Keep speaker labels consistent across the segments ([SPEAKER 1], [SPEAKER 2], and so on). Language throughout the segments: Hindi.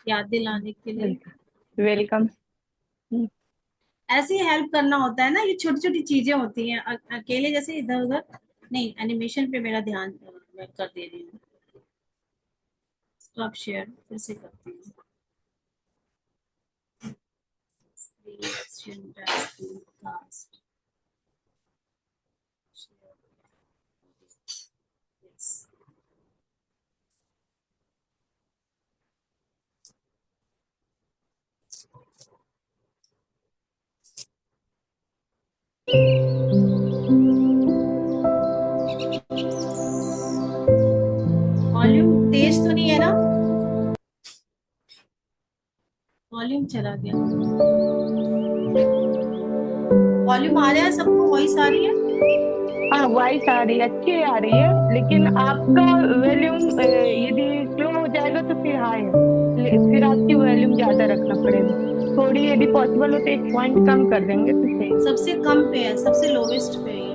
[SPEAKER 1] याद दिलाने के लिए।
[SPEAKER 2] वेलकम।
[SPEAKER 1] ऐसे ही हेल्प करना होता है ना, ये छोटी छोटी चीजें होती हैं। अकेले जैसे इधर उधर नहीं। एनिमेशन पे मेरा ध्यान मैं कर दे रही हूँ। स्टॉप शेयर फिर से करती हूँ। Creation dashboard cast. Yes. Volume तेज तो नहीं है ना? वॉल्यूम चला गया। वॉल्यूम आ रहा है सबको? वॉइस आ रही है?
[SPEAKER 2] हाँ, वॉइस आ रही है, अच्छी आ रही है, लेकिन आपका वॉल्यूम यदि स्लो हो जाएगा तो फिर हाई है। फिर आपकी वॉल्यूम ज्यादा रखना पड़ेगा। थोड़ी यदि पॉसिबल हो तो एक पॉइंट कम कर देंगे तो सही।
[SPEAKER 1] सबसे कम पे है, सबसे लोवेस्ट पे है ये।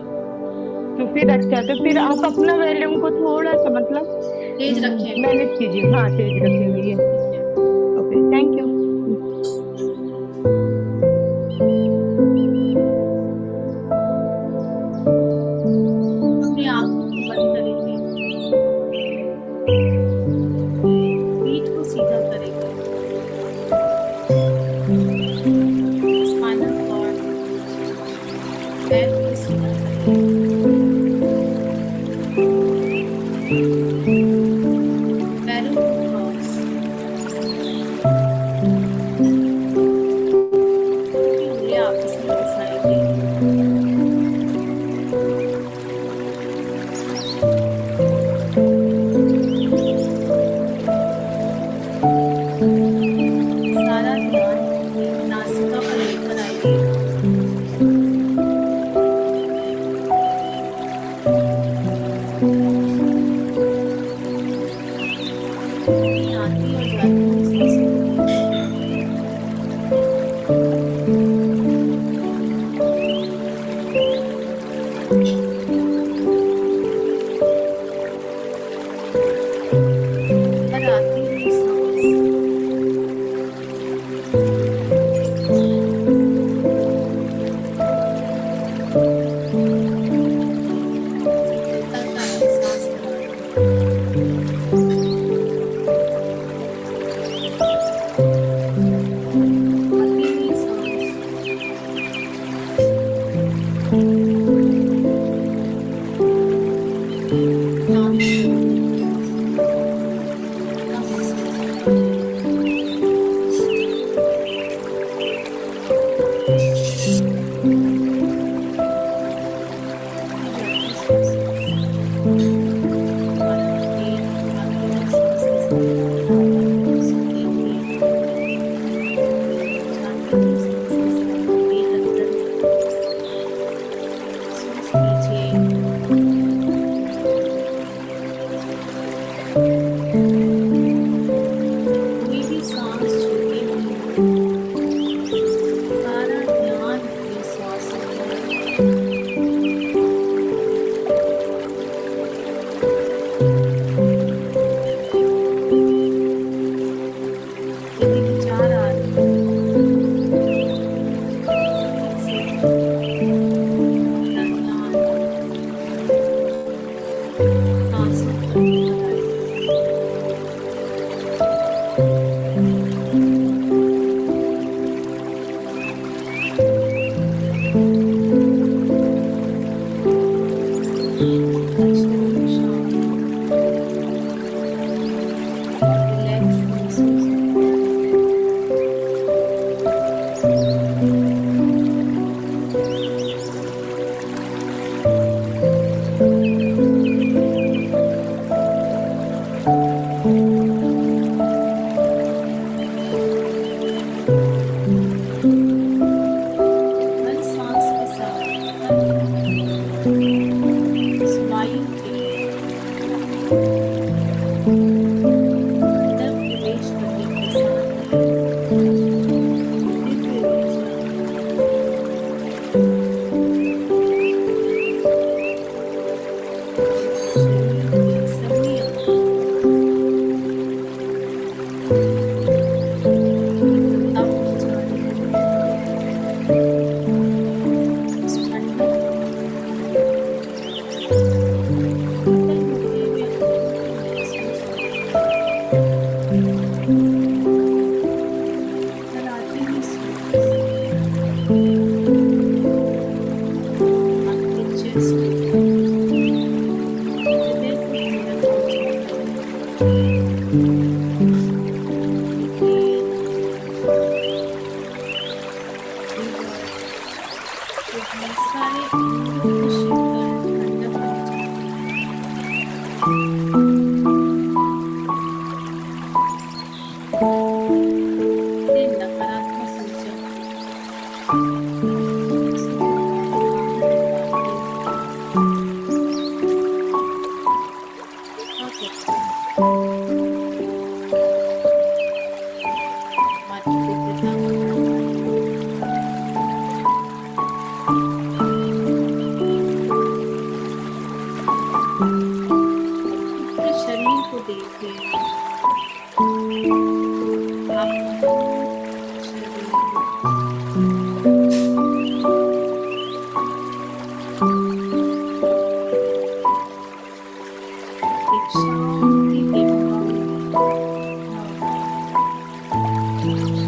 [SPEAKER 2] तो फिर अच्छा, तो फिर आप अपना वॉल्यूम को थोड़ा सा मतलब
[SPEAKER 1] तेज रखें?
[SPEAKER 2] मैनेज कीजिए। हाँ, तेज रखेंगे ये। Okay, thank you.
[SPEAKER 1] अपनी आंखों को बंद करेंगे। पीठ को सीधा करेंगे। स्पाइनल कॉर्ड, पैर को सीधा करेंगे। पैरों को क्रॉस, उंगलियां आपस में घुसाएंगे।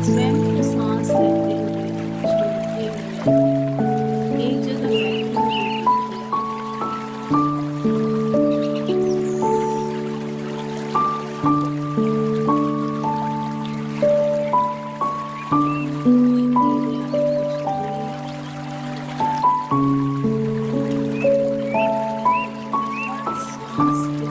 [SPEAKER 1] स्वयं को सांस लेते हुए छोड़ते हुए एक जगह बैठे हुए सांस के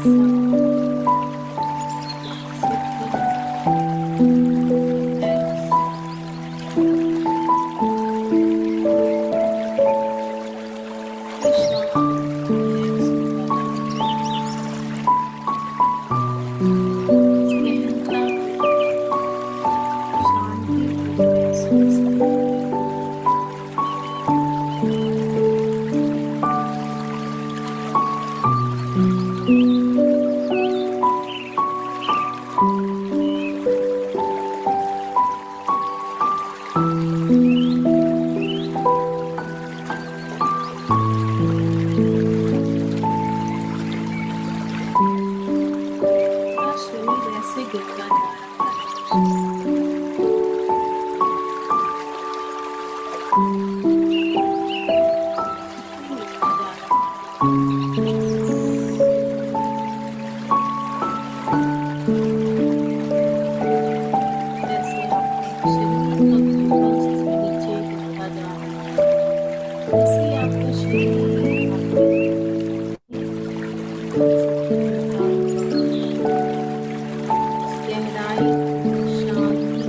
[SPEAKER 1] शरीर ऐसे गिरता जा रहा है। जैसे आपका शरीर नीचे गिरता जा रहा है, वैसे आपका शरीर गहराई शांति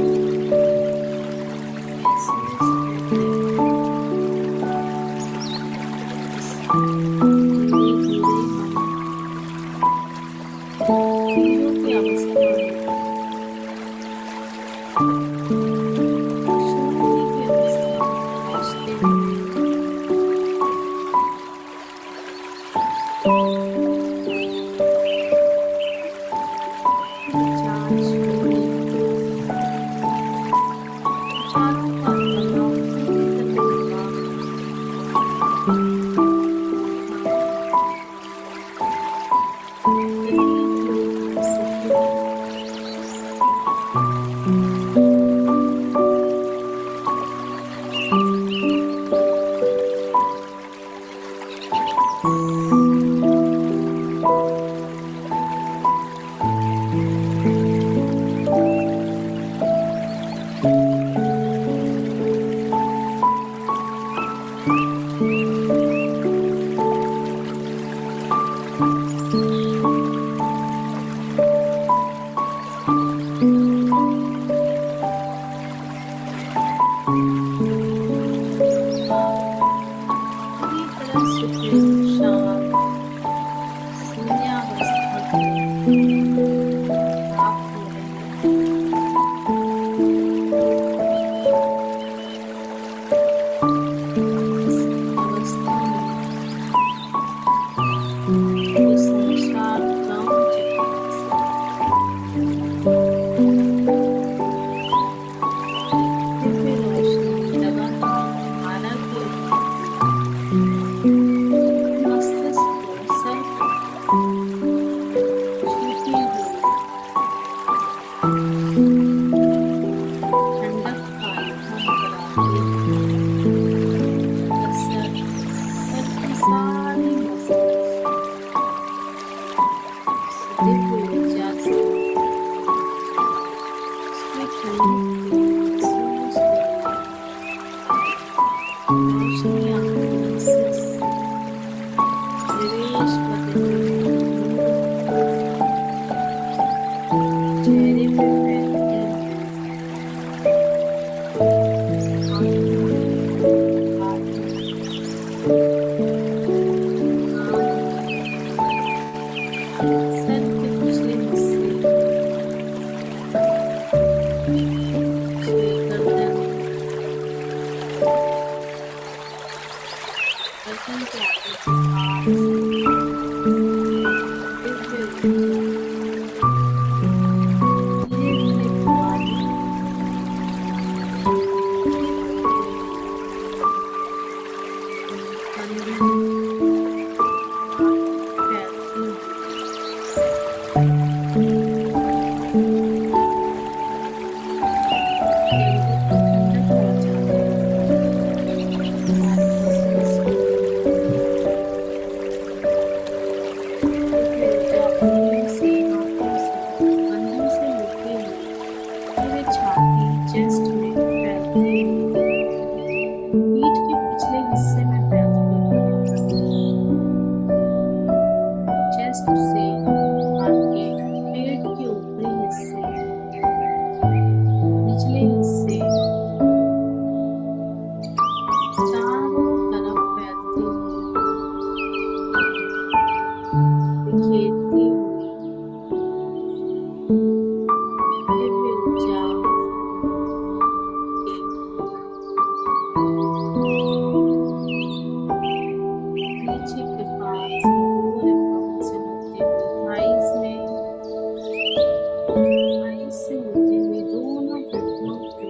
[SPEAKER 1] महसूस करते धीरे धीरे की अवस्था शांति की अवस्था पहुंचते चेस्ट में फैलती हुई, पीठ के पिछले हिस्से में फैलती हुई, चेस्ट से आपके पेट के ऊपरी हिस्से, निचले हिस्से, चारों तरफ फैलती हुई, बिखेरती हुई दिव्य ऊर्जा नीचे के पास पूरे पाँव से होते हुए थाइस में, थाइस से होते हुए दोनों घुटनों को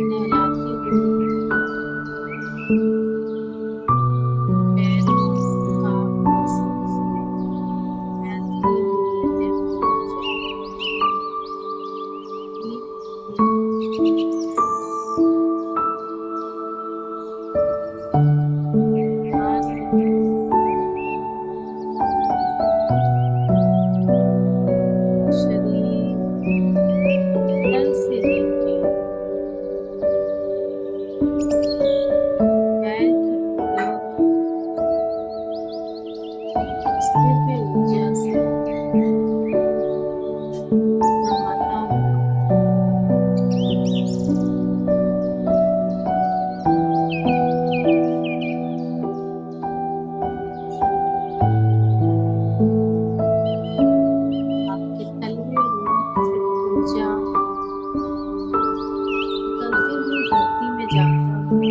[SPEAKER 1] नहलाती हुई, पैरों का मसल्स में फैलती हुई दिव्य ऊर्जा, शरीर तल से लेके पैर की उंगलियों तक इस दिव्य ऊर्जा से नहाता हुआ आपके तलवे रूप से ऊर्जा निकलते हुए धरती में जाता हुआ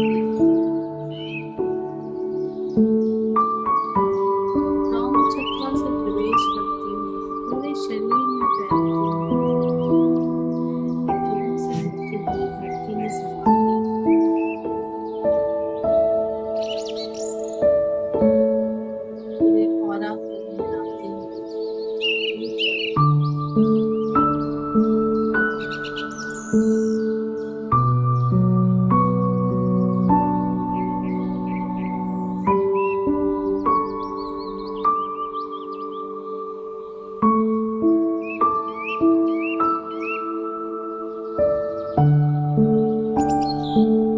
[SPEAKER 1] ब्राह्म चक्र से प्रवेश करती हुई पूरे शरीर में फैलती हुई, कदमों से होती हुई धरती में समाती, पूरे ऑरा को नहलाती हुई,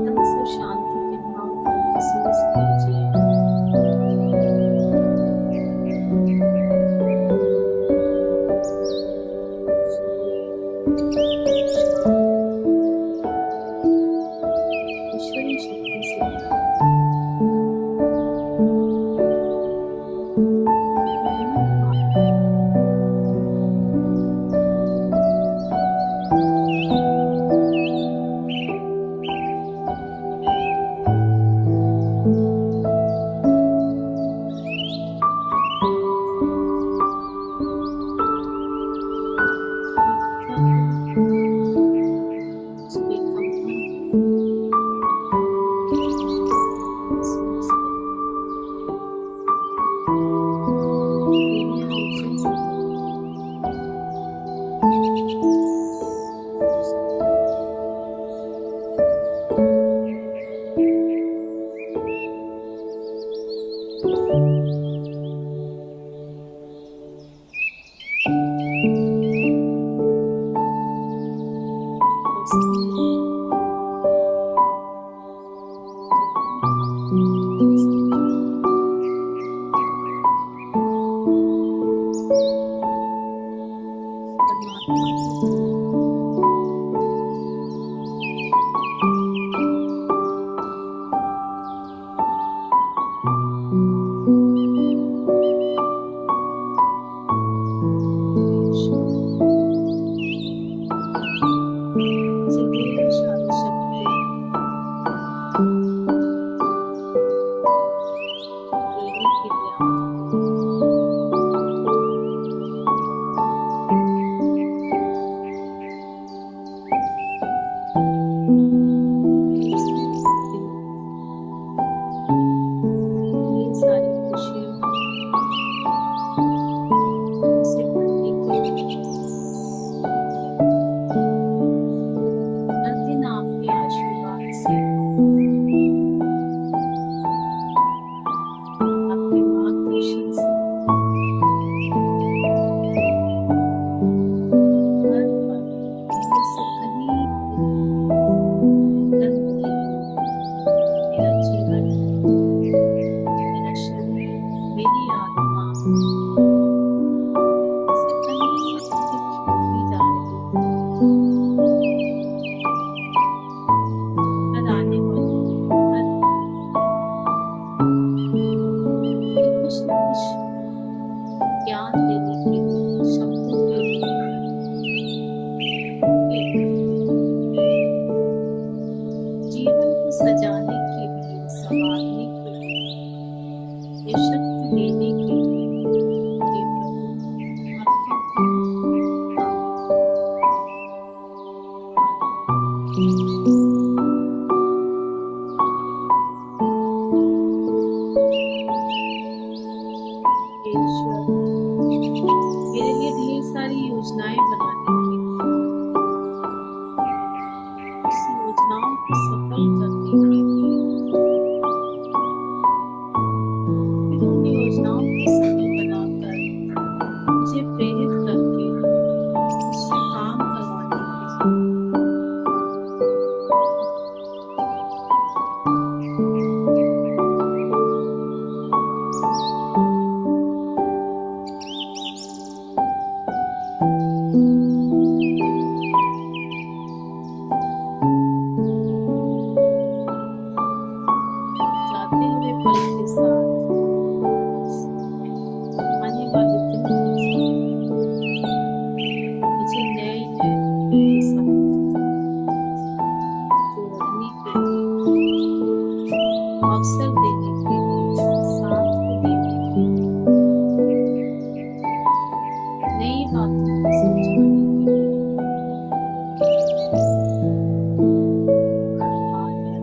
[SPEAKER 1] तन से शांति के भाव को महसूस कीजिए। ईश्वरी शक्ति से उसके कंपन महसूस करें। ऑक्सीजन से परमात्मा के लिए, जीवन को सजाने के लिए, संवारने के लिए, ये शक्ति देने के लिए, हे प्रभु आपका ईश्वर मेरे लिए ढेर सारी योजनाएं बनाने के लिए, उस योजनाओं को सफल करने के लिए, फिर उन योजनाओं को सफल बनाकर मुझे प्रेरित करके उससे काम करवाने के लिए, जाते हुए पल के साथ आने वाले दिन के साथ मुझे नए नए लोगों के साथ जोड़ने के लिए, अवसर देने के लिए, साथ देने के लिए, नई बातों को समझाने के लिए धन्यवाद है।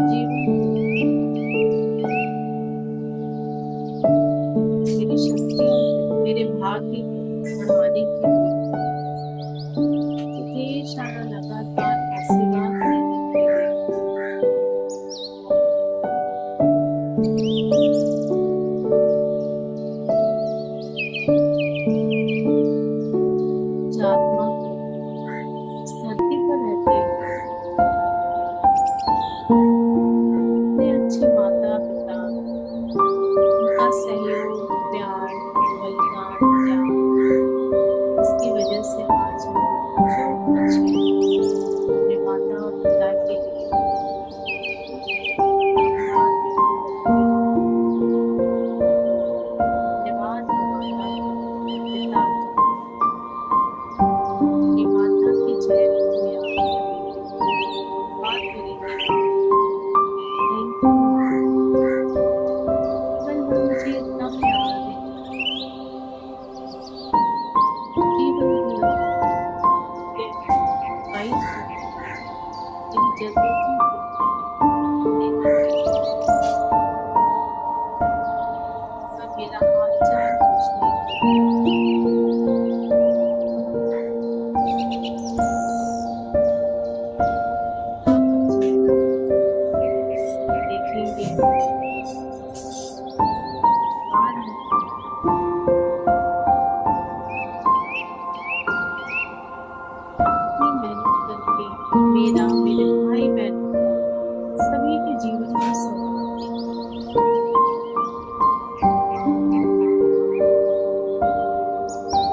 [SPEAKER 1] जीवन मेरी शक्तियों को, मेरे भाग्य को बढ़ाने के लिए, तो ढेर सारा लगातार आशीर्वाद देने के लिए, इस आत्मा को इस धरती पर रहते हुए इतने अच्छे माता पिता, उनका सहयोग, प्यार, बलिदान, त्याग, इसकी वजह से आज मैं जो कुछ है अपने माता और पिता के लिए आभार व्यक्त करती हूँ। धन्यवाद है माता का, पिता का, अपनी माता के चेहरे को याद करेंगे, बात करेंगे। थैंक यू जीवन में मुझे इतना प्यार देना, जीवन में गाइड करना, मेरी जरूरतों को देना, और मेरा हालचाल पूछने के लिए देखेंगे। आज इतनी मेहनत करके मेरा, मेरे भाई बहनों का, सभी के जीवन को संवारने की,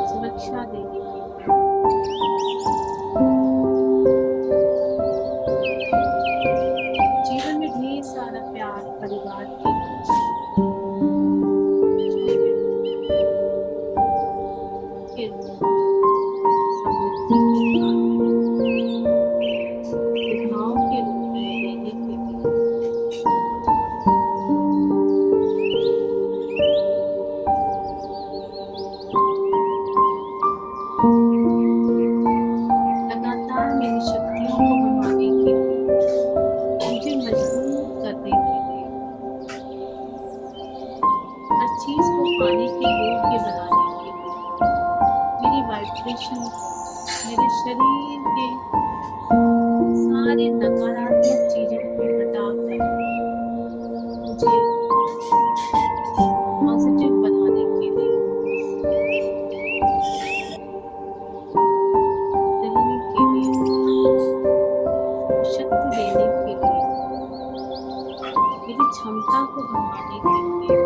[SPEAKER 1] सुरक्षा देने की, जीवन में ढेर सारा प्यार परिवार के फिर समृद्धि के विघ्नों के रूप में देने के लिए, लगातार मेरी शक्तियों को बढ़ाने के लिए, मुझे मजबूत करने के लिए, हर चीज को पाने के योग्य बनाने के लिए, मेरी वाइब्रेशन, मेरे शरीर के सारे नकारात्मक चीजों को हटाकर मुझे पॉजिटिव बनाने के लिए, बदलने के लिए, शक्ति देने के लिए, मेरी क्षमता को बढ़ाने के लिए,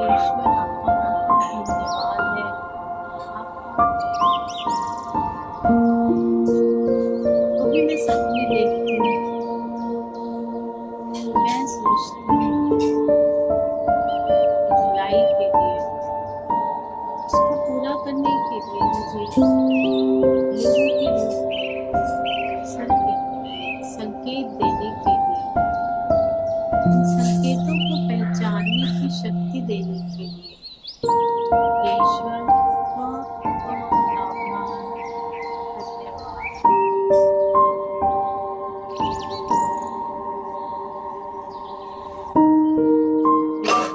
[SPEAKER 1] ईश्वर आपका बहुत धन्यवाद है। आपका मुझे लोगों के रूप में संकेत देने के लिए, इन संकेतों को पहचानने की शक्ति देने के लिए ईश्वर बहुत बहुत आभार, धन्यवाद।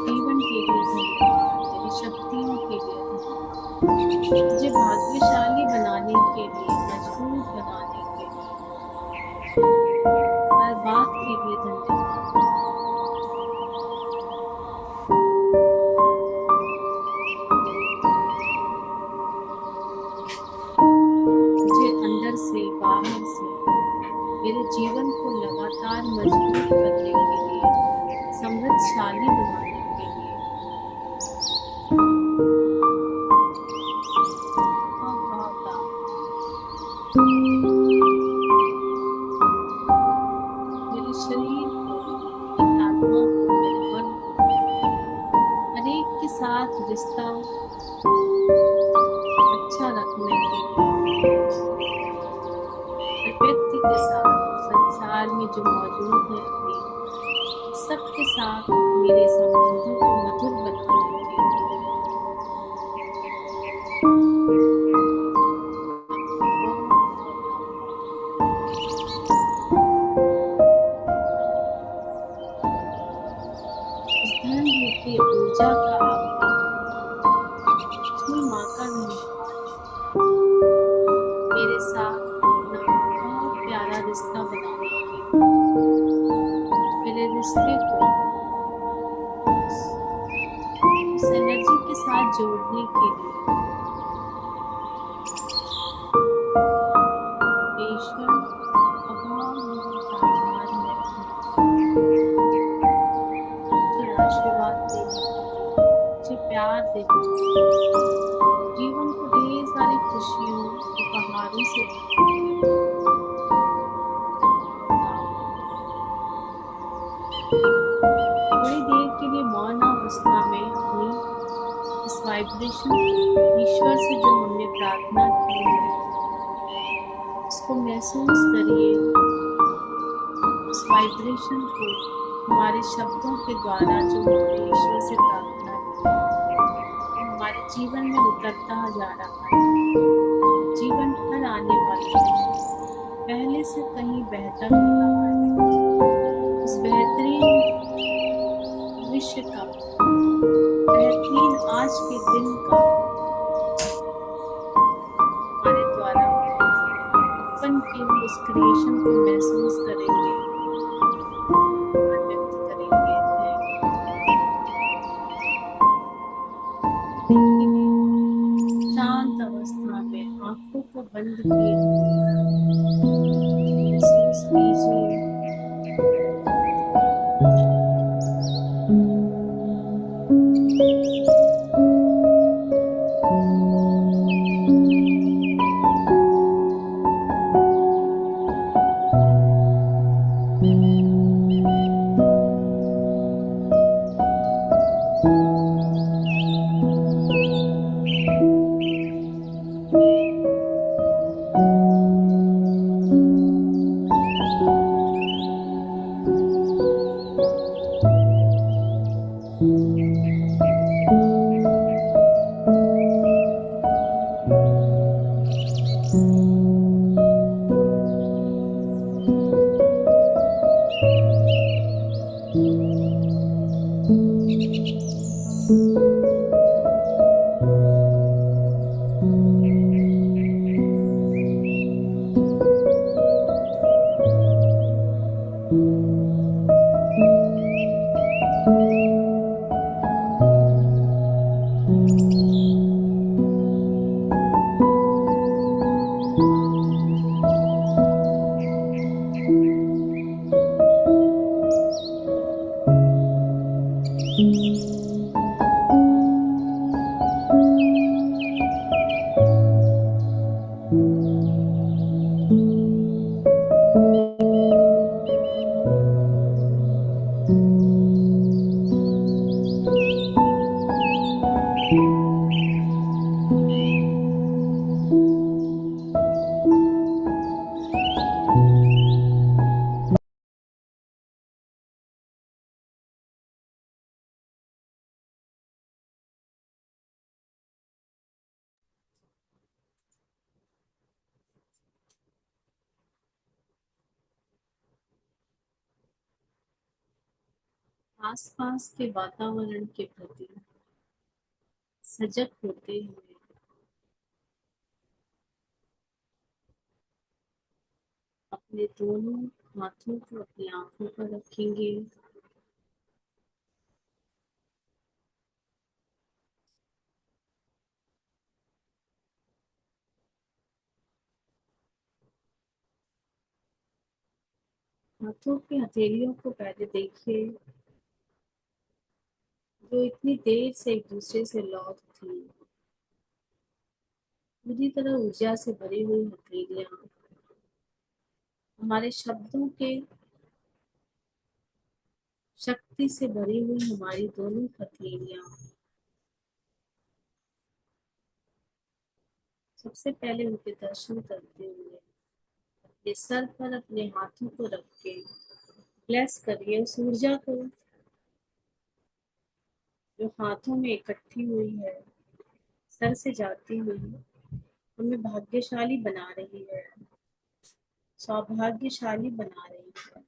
[SPEAKER 1] जीवन के लिए धन्यवाद, मेरी शक्तियों के लिए धन्यवाद, मुझे भाग्यशाली बनाने के लिए, मजबूत बनाने के लिए, हर बात के लिए धन्यवाद। मुझे अंदर से बाहर से मेरे जीवन को लगातार मजबूत करने के लिए, समृद्धशाली बनाने के लिए बहुत मेरे शरीर को, मेरी आत्मा को, मेरे मन को, हर एक के साथ रिश्ता अच्छा रखने के लिए, हर व्यक्ति के साथ, संसार में जो मौजूद है अभी सबके साथ मेरे संबंधों को मधुर बनाने के लिए इस धन रूपी ऊर्जा का आभार, लक्ष्मी माँ का धन्यवाद, मेरे साथ अपना बहुत प्यारा रिश्ता बनाने के लिए, मेरे रिश्ते को उस एनर्जी के साथ जोड़ने के लिए ईश्वर का बहुत आभार है, मुझे आशीर्वाद देने के लिए, मुझे प्यार देने के लिए, जीवन को ढेर सारी खुशियों उपहारों से थोड़ी देर के लिए मौन अवस्था में अपनी इस वाइब्रेशन ईश्वर से जो हमने प्रार्थना की है उसको महसूस करिए, उस वाइब्रेशन को हमारे शब्दों के द्वारा जो हमने ईश्वर से प्रार्थना की हमारे जीवन में उतरता जा रहा है, जीवन भर आने वाला है, पहले से कहीं बेहतर हो रहा है, उस बेहतरीन भविष्य का, बेहतरीन आज के दिन का हमारे द्वारा ओपन किए हुए उस क्रिएशन को महसूस करेंगे, व्यक्त करेंगे। शांत अवस्था में आंखों को बंद किए महसूस कीजिए आसपास के वातावरण के प्रति सजग होते हुए अपने दोनों हाथों को अपनी आंखों पर रखेंगे। हाथों की हथेलियों को पहले देखिए, जो इतनी देर से एक दूसरे से लॉक थी। पूरी तरह ऊर्जा से भरी हुई हथेलियां हमारे शब्दों के शक्ति से भरी हुई हमारी दोनों हथेलियां सबसे पहले उनके दर्शन करते हुए अपने सर पर अपने हाथों को रख के ब्लेस करिए उस ऊर्जा को जो हाथों में इकट्ठी हुई है, सर से जाती हुई हमें भाग्यशाली बना रही है, सौभाग्यशाली बना रही है।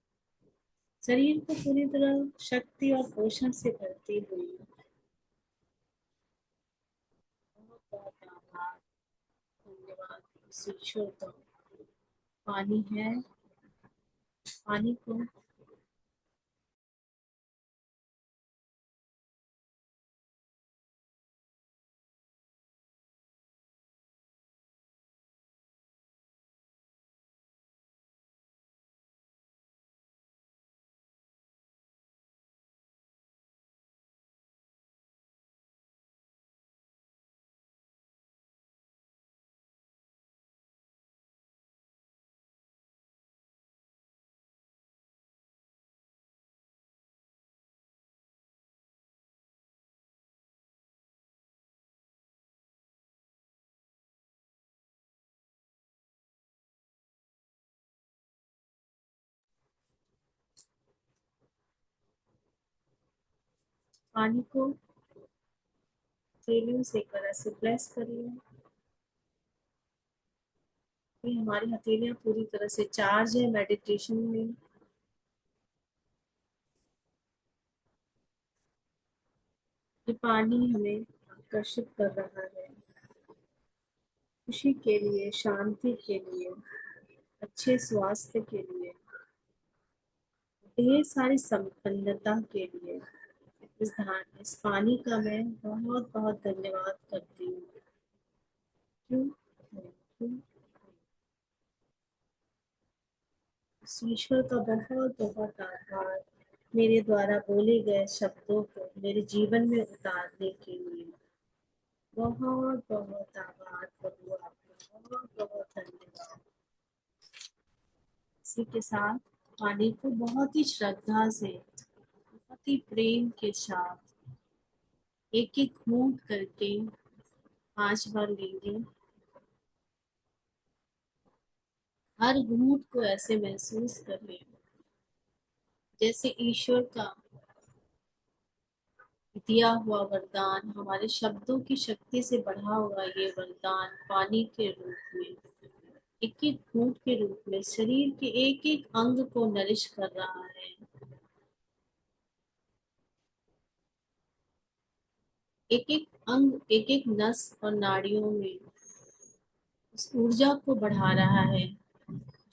[SPEAKER 1] शरीर को पूरी तरह शक्ति और पोषण से भरती हुई। बहुत बहुत आभार, धन्यवाद उस ईश्वर का। पानी है, पानी को पानी को हथेलियों से एक तरह से ब्लेस करिए कि हमारी हथेलियां पूरी तरह से चार्ज है मेडिटेशन में। ये पानी हमें आकर्षित कर रहा है खुशी के लिए, शांति के लिए, अच्छे स्वास्थ्य के लिए, ढेर सारी संपन्नता के लिए। इस पानी का मैं बहुत बहुत धन्यवाद करती हूँ। क्यों? क्यों? इस ईश्वर का बहुत बहुत आभार, मेरे द्वारा बोले गए शब्दों को मेरे जीवन में उतारने के लिए। बहुत बहुत आभार प्रभु, आपका बहुत बहुत धन्यवाद। इसी के साथ पानी को बहुत ही श्रद्धा से, बहुत ही प्रेम के साथ एक एक घूंट करके 5 बार लेंगे। हर घूंट को ऐसे महसूस करें जैसे ईश्वर का दिया हुआ वरदान, हमारे शब्दों की शक्ति से बढ़ा हुआ ये वरदान पानी के रूप में, एक एक घूंट के रूप में शरीर के एक एक अंग को नरिश कर रहा है। एक एक अंग, एक एक नस और नाड़ियों में उस ऊर्जा को बढ़ा रहा है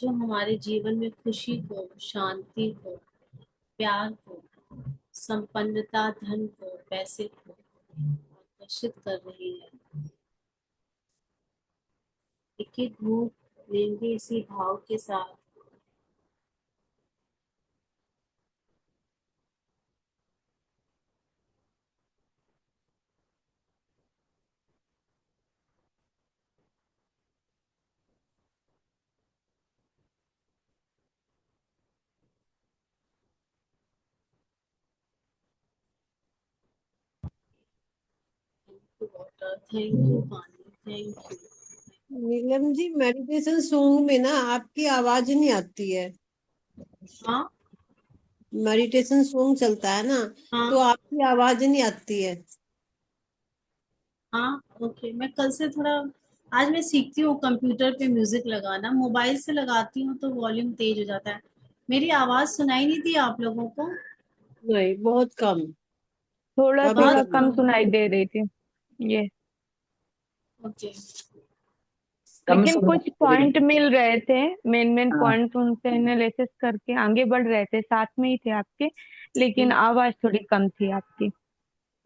[SPEAKER 1] जो हमारे जीवन में खुशी को, शांति को, प्यार को, संपन्नता, धन को, पैसे को आकर्षित कर रही है। एक एक घूंट लेंगे इसी भाव के साथ। Thank you water, thank you पानी, thank you.
[SPEAKER 3] Neelam ji, meditation song में ना आपकी आवाज नहीं आती है।
[SPEAKER 1] हाँ
[SPEAKER 3] मेडिटेशन सॉन्ग चलता है ना,
[SPEAKER 1] हाँ
[SPEAKER 3] तो आपकी आवाज नहीं आती है।
[SPEAKER 1] हाँ, ओके। मैं कल से थोड़ा, आज मैं सीखती हूँ कंप्यूटर पे म्यूजिक लगाना, मोबाइल से लगाती हूँ तो वॉल्यूम तेज हो जाता है। मेरी आवाज सुनाई नहीं दी आप लोगों को?
[SPEAKER 3] नहीं, बहुत कम।
[SPEAKER 2] थोड़ा
[SPEAKER 3] कम ही
[SPEAKER 2] थोड़ा
[SPEAKER 1] बहुत
[SPEAKER 3] कम।
[SPEAKER 2] कम
[SPEAKER 1] कम।
[SPEAKER 2] सुनाई दे रही थी ये।
[SPEAKER 1] ओके।
[SPEAKER 4] कम
[SPEAKER 2] लेकिन
[SPEAKER 4] सुन
[SPEAKER 2] कुछ
[SPEAKER 4] लेकिन।
[SPEAKER 2] पॉइंट मिल रहे थे, मेन मेन
[SPEAKER 4] हाँ।
[SPEAKER 2] पॉइंट उनसे एनालिसिस करके आगे बढ़ रहे थे, साथ में ही थे आपके। लेकिन
[SPEAKER 1] हम्म।
[SPEAKER 2] आवाज थोड़ी कम थी आपकी।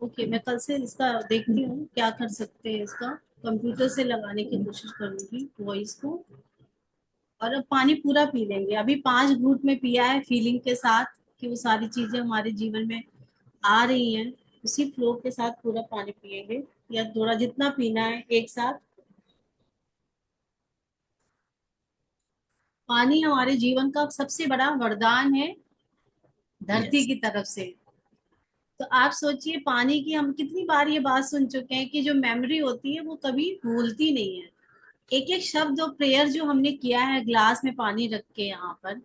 [SPEAKER 1] ओके, मैं कल से इसका देखती हूँ क्या कर सकते हैं इसका। कंप्यूटर से लगाने की कोशिश करूंगी वॉइस को। और अब पानी पूरा पी लेंगे, अभी 5 घूंट में पिया है फीलिंग के साथ कि वो सारी चीजें हमारे जीवन में आ रही हैं। उसी फ्लो के साथ पूरा पानी पिएंगे, या थोड़ा जितना पीना है एक साथ। पानी हमारे जीवन का सबसे बड़ा वरदान है धरती की तरफ से। तो आप सोचिए, पानी की हम कितनी बार ये बात सुन चुके हैं कि जो मेमोरी होती है वो कभी भूलती नहीं है। एक एक शब्द और प्रेयर जो हमने किया है ग्लास में पानी रख के यहाँ पर,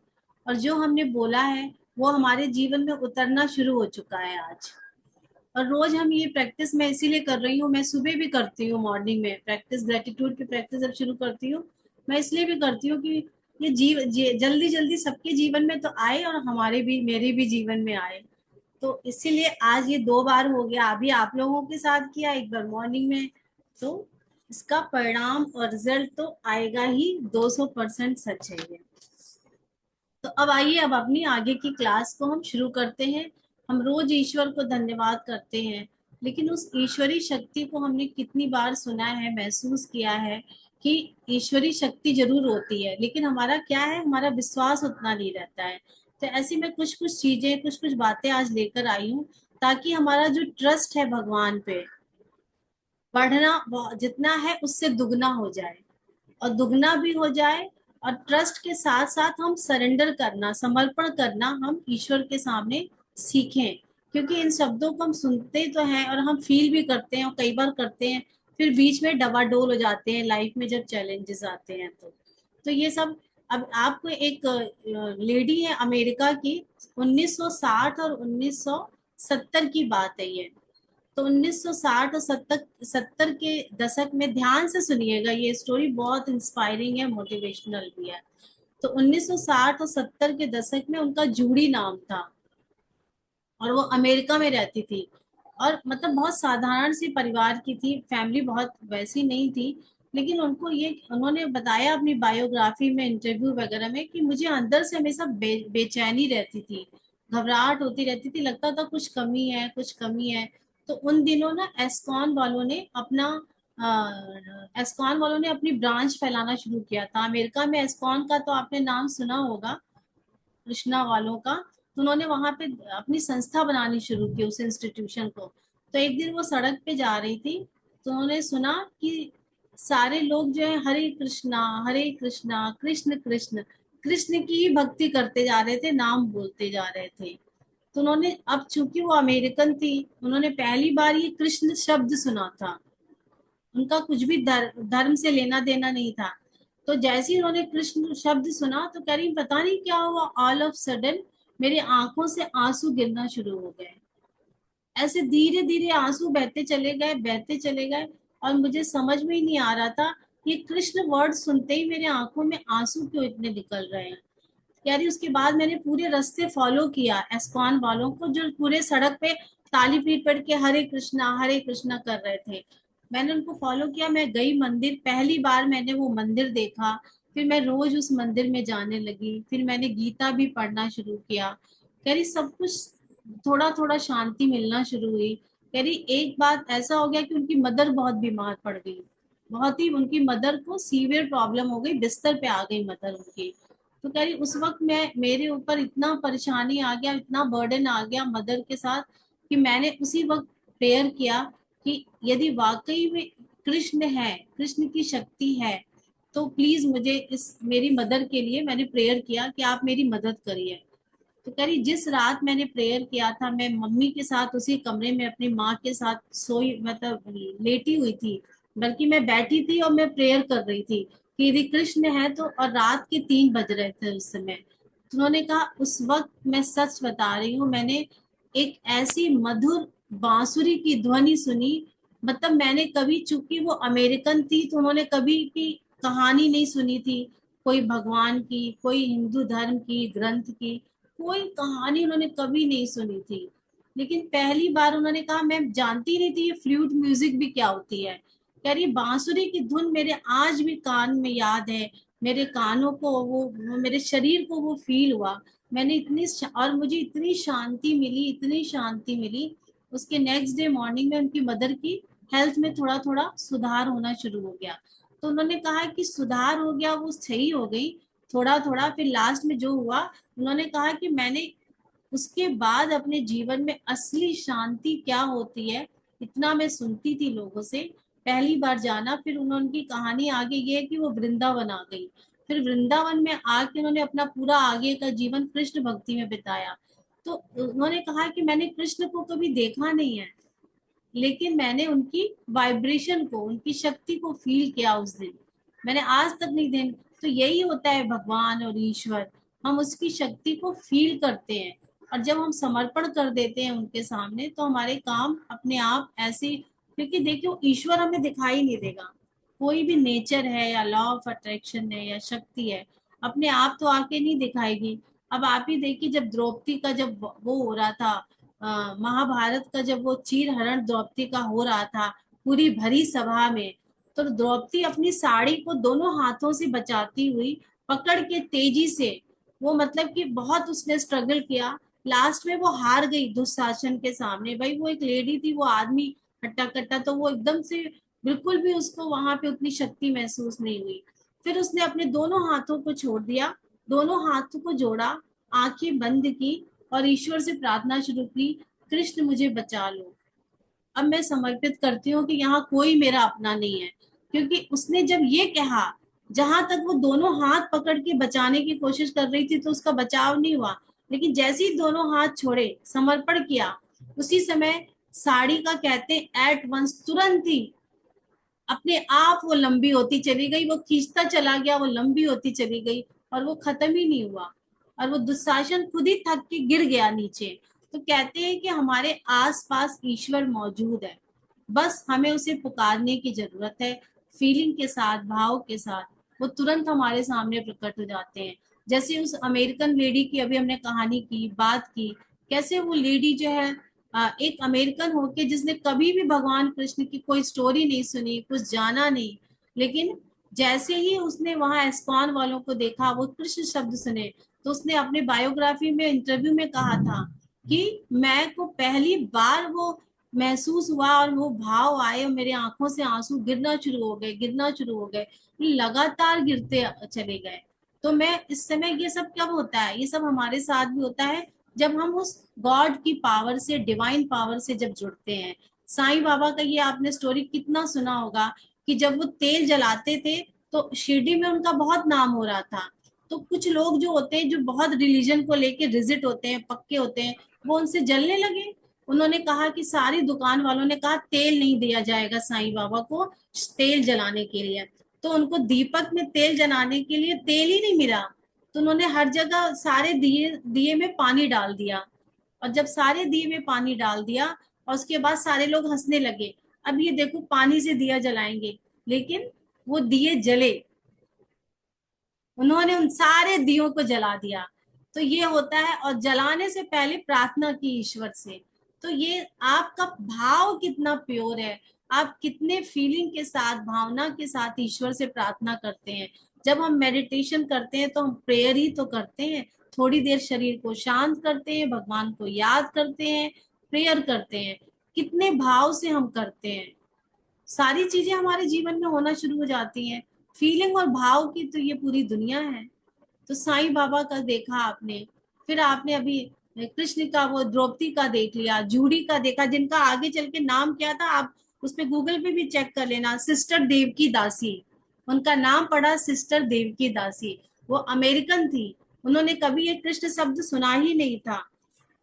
[SPEAKER 1] और जो हमने बोला है, वो हमारे जीवन में उतरना शुरू हो चुका है आज। और रोज हम ये प्रैक्टिस, मैं इसीलिए कर रही हूँ, मैं सुबह भी करती हूँ मॉर्निंग में प्रैक्टिस, ग्रेटिट्यूड की प्रैक्टिस जब शुरू करती हूँ। मैं इसलिए भी करती हूँ कि ये जल्दी जल्दी सबके जीवन में तो आए, और हमारे भी, मेरे भी जीवन में आए। तो इसीलिए आज ये 2 बार हो गया, अभी आप लोगों के साथ किया, एक बार मॉर्निंग में। तो इसका परिणाम और रिजल्ट तो आएगा ही, 200% सच है ये। तो अब आइए, अब अपनी आगे की क्लास को हम शुरू करते हैं। हम रोज ईश्वर को धन्यवाद करते हैं, लेकिन उस ईश्वरी शक्ति को हमने कितनी बार सुना है, महसूस किया है कि ईश्वरी शक्ति जरूर होती है, लेकिन हमारा क्या है, हमारा विश्वास उतना नहीं रहता है। तो ऐसी मैं कुछ कुछ चीजें, कुछ कुछ बातें आज लेकर आई हूँ, ताकि हमारा जो ट्रस्ट है भगवान पे, बढ़ना जितना है उससे दुगना हो जाए, और दुगना भी हो जाए। और ट्रस्ट के साथ साथ हम सरेंडर करना, समर्पण करना हम ईश्वर के सामने सीखें। क्योंकि इन शब्दों को हम सुनते तो हैं और हम फील भी करते हैं, और कई बार करते हैं, फिर बीच में डवाडोल हो जाते हैं लाइफ में जब चैलेंजेस आते हैं। तो ये सब, अब आपको एक लेडी है अमेरिका की, 1960 और 1970 की बात है ये। तो 1960 और 70 के दशक में, ध्यान से सुनिएगा, ये स्टोरी बहुत इंस्पायरिंग है, मोटिवेशनल भी है। तो 1960 और 70 के दशक में उनका जूडी नाम था, और वो अमेरिका में रहती थी। और मतलब बहुत साधारण सी परिवार की थी, फैमिली बहुत वैसी नहीं थी। लेकिन उनको ये, उन्होंने बताया अपनी बायोग्राफी में, इंटरव्यू वगैरह में, कि मुझे अंदर से हमेशा बेचैनी रहती थी, घबराहट होती रहती थी, लगता था कुछ कमी है, कुछ कमी है। तो उन दिनों ना एस्कॉन वालों ने अपनी ब्रांच फैलाना शुरू किया था अमेरिका में। एस्कॉन का तो आपने नाम सुना होगा, कृष्णा वालों का। तो उन्होंने वहां पे अपनी संस्था बनानी शुरू की, उस इंस्टीट्यूशन को। तो एक दिन वो सड़क पे जा रही थी, तो उन्होंने सुना कि सारे लोग जो है हरे कृष्णा, कृष्ण कृष्ण, कृष्ण की ही भक्ति करते जा रहे थे, नाम बोलते जा रहे थे। तो उन्होंने, अब चूंकि वो अमेरिकन थी, उन्होंने पहली बार ये कृष्ण शब्द सुना था। उनका कुछ भी धर्म से लेना देना नहीं था। तो जैसे ही उन्होंने कृष्ण शब्द सुना, तो कह रही पता नहीं क्या हुआ, ऑल ऑफ सडन मेरी आंखों से आंसू गिरना शुरू हो गए। ऐसे धीरे धीरे आंसू बहते चले गए, बहते चले गए। और मुझे समझ में ही नहीं आ रहा था, ये कृष्ण वर्ड सुनते ही मेरे आंखों में आंसू क्यों इतने निकल रहे हैं। कह रही उसके बाद मैंने पूरे रास्ते फॉलो किया एस्कॉन वालों को, जो पूरे सड़क पे ताली पीट पीट के हरे कृष्णा कर रहे थे। मैंने उनको फॉलो किया, मैं गई मंदिर, पहली बार मैंने वो मंदिर देखा। फिर मैं रोज उस मंदिर में जाने लगी, फिर मैंने गीता भी पढ़ना शुरू किया। कह रही सब कुछ, थोड़ा थोड़ा शांति मिलना शुरू हुई। कह रही एक बात ऐसा हो गया कि उनकी मदर बहुत बीमार पड़ गई, बहुत ही, उनकी मदर को सीवियर प्रॉब्लम हो गई, बिस्तर पे आ गई मदर उनकी। तो कह रही उस वक्त मैं, मेरे ऊपर इतना परेशानी आ गया, इतना बर्डन आ गया मदर के साथ, कि मैंने उसी वक्त प्रेयर किया कि यदि वाकई में कृष्ण है, कृष्ण की शक्ति है, तो प्लीज मुझे, इस मेरी मदर के लिए मैंने प्रेयर किया कि आप मेरी मदद करिए। तो कह रही जिस रात मैंने प्रेयर किया था, मैं मम्मी के साथ उसी कमरे में अपनी माँ के साथ सोई, मतलब लेटी हुई थी, बल्कि मैं बैठी थी और मैं प्रेयर कर रही थी कि यदि कृष्ण है तो। और रात के 3 बज रहे थे उस समय। तो उन्होंने कहा उस वक्त, मैं सच बता रही हूँ, मैंने एक ऐसी मधुर बांसुरी की ध्वनि सुनी। मतलब मैंने कभी, चूंकि वो अमेरिकन थी, तो उन्होंने कभी की कहानी नहीं सुनी थी, कोई भगवान की, कोई हिंदू धर्म की, ग्रंथ की, कोई कहानी उन्होंने कभी नहीं सुनी थी। लेकिन पहली बार उन्होंने कहा मैं जानती नहीं थी ये फ्लूट म्यूजिक भी क्या होती है। कह रही बांसुरी की धुन मेरे आज भी कान में याद है, मेरे कानों को वो मेरे शरीर को वो फील हुआ। मैंने और मुझे इतनी शांति मिली, इतनी शांति मिली। उसके नेक्स्ट डे मॉर्निंग में उनकी मदर की हेल्थ में थोड़ा थोड़ा सुधार होना शुरू हो गया। तो उन्होंने कहा कि सुधार हो गया, वो सही हो गई थोड़ा थोड़ा। फिर लास्ट में जो हुआ, उन्होंने कहा कि मैंने उसके बाद अपने जीवन में असली शांति क्या होती है इतना मैं सुनती थी लोगों से, पहली बार जाना। फिर उन्होंने कहानी आगे ये है कि वो वृंदावन आ गई। फिर वृंदावन में आके उन्होंने अपना पूरा आगे का जीवन कृष्ण भक्ति में बिताया। तो उन्होंने कहा कि मैंने कृष्ण को कभी देखा नहीं है, लेकिन मैंने उनकी वाइब्रेशन को, उनकी शक्ति को फील किया उस दिन। मैंने आज तक नहीं देन। तो यही होता है भगवान और ईश्वर, हम उसकी शक्ति को फील करते हैं। और जब हम समर्पण कर देते हैं उनके सामने, तो हमारे काम अपने आप ऐसे, क्योंकि देखियो ईश्वर हमें दिखाई नहीं देगा। कोई भी नेचर है या लॉ ऑफ अट्रैक्शन है या शक्ति है, अपने आप तो आके नहीं दिखाएगी। अब आप ही देखिए, जब द्रौपदी का जब वो हो रहा था, महाभारत का जब वो चीर हरण द्रौपदी का हो रहा था पूरी भरी सभा में, तो द्रौपदी अपनी साड़ी को दोनों हाथों से बचाती हुई पकड़ के तेजी से, वो मतलब कि बहुत उसने स्ट्रगल किया। लास्ट में वो हार गई दुशासन के सामने। भाई वो एक लेडी थी, वो आदमी हट्टा कट्टा, तो वो एकदम से बिल्कुल भी उसको वहां पे उतनी शक्ति महसूस नहीं हुई। फिर उसने अपने दोनों हाथों को छोड़ दिया, दोनों हाथों को जोड़ा, आंखें बंद की और ईश्वर से प्रार्थना शुरू की, कृष्ण मुझे बचा लो। अब मैं समर्पित करती हूँ कि यहाँ कोई मेरा अपना नहीं है। क्योंकि उसने जब ये कहा, जहां तक वो दोनों हाथ पकड़ के बचाने की कोशिश कर रही थी तो उसका बचाव नहीं हुआ, लेकिन जैसे ही दोनों हाथ छोड़े, समर्पण किया, उसी समय साड़ी का कहते एट वंस, तुरंत ही अपने आप वो लंबी होती चली गई। वो खींचता चला गया, वो लंबी होती चली गई और वो खत्म ही नहीं हुआ। और वो दुशासन खुद ही थक के गिर गया नीचे। तो कहते हैं कि हमारे आसपास ईश्वर मौजूद है, बस हमें उसे पुकारने की जरूरत है। फीलिंग के साथ, भाव के साथ वो तुरंत हमारे सामने प्रकट हो जाते हैं। जैसे उस अमेरिकन लेडी की अभी हमने कहानी की, बात की, कैसे वो लेडी जो है एक अमेरिकन होके, जिसने कभी भी भगवान कृष्ण की कोई स्टोरी नहीं सुनी, कुछ जाना नहीं, लेकिन जैसे ही उसने वहां एस्कॉन वालों को देखा, वो कृष्ण शब्द सुने, तो उसने अपने बायोग्राफी में, इंटरव्यू में कहा था कि मैं को पहली बार वो महसूस हुआ और वो भाव आए और मेरे आंखों से आंसू गिरना शुरू हो गए, गिरना शुरू हो गए, लगातार गिरते चले गए। तो मैं इस समय, ये सब कब होता है? ये सब हमारे साथ भी होता है जब हम उस गॉड की पावर से, डिवाइन पावर से जब जुड़ते हैं। साईं बाबा का ये आपने स्टोरी कितना सुना होगा कि जब वो तेल जलाते थे तो शिरडी में उनका बहुत नाम हो रहा था। तो कुछ लोग जो होते हैं, जो बहुत रिलीजन को लेके रिजिट होते हैं, पक्के होते हैं, वो उनसे जलने लगे। उन्होंने कहा कि सारी दुकान वालों ने कहा तेल नहीं दिया जाएगा साईं बाबा को तेल जलाने के लिए। तो उनको दीपक में तेल जलाने के लिए तेल ही नहीं मिला। तो उन्होंने हर जगह सारे दिए दिए में पानी डाल दिया। और जब सारे दिए में पानी डाल दिया और उसके बाद सारे लोग हंसने लगे, अब ये देखो पानी से दिया जलाएंगे, लेकिन वो दिए जले। उन्होंने उन सारे दियों को जला दिया। तो ये होता है। और जलाने से पहले प्रार्थना की ईश्वर से। तो ये आपका भाव कितना प्योर है, आप कितने फीलिंग के साथ, भावना के साथ ईश्वर से प्रार्थना करते हैं। जब हम मेडिटेशन करते हैं तो हम प्रेयर ही तो करते हैं, थोड़ी देर शरीर को शांत करते हैं, भगवान को याद करते हैं, प्रेयर करते हैं, कितने भाव से हम करते हैं, सारी चीजें हमारे जीवन में होना शुरू हो जाती हैं। फीलिंग और भाव की तो ये पूरी दुनिया है। तो साईं बाबा का देखा आपने, फिर आपने अभी कृष्ण का, वो द्रौपदी का देख लिया, जूही का देखा, जिनका आगे चल के नाम क्या था, आप उस पे गूगल पे भी चेक कर लेना, सिस्टर देवकी दासी। उनका नाम पड़ा सिस्टर देवकी दासी। वो अमेरिकन थी, उन्होंने कभी ये कृष्ण शब्द सुना ही नहीं था।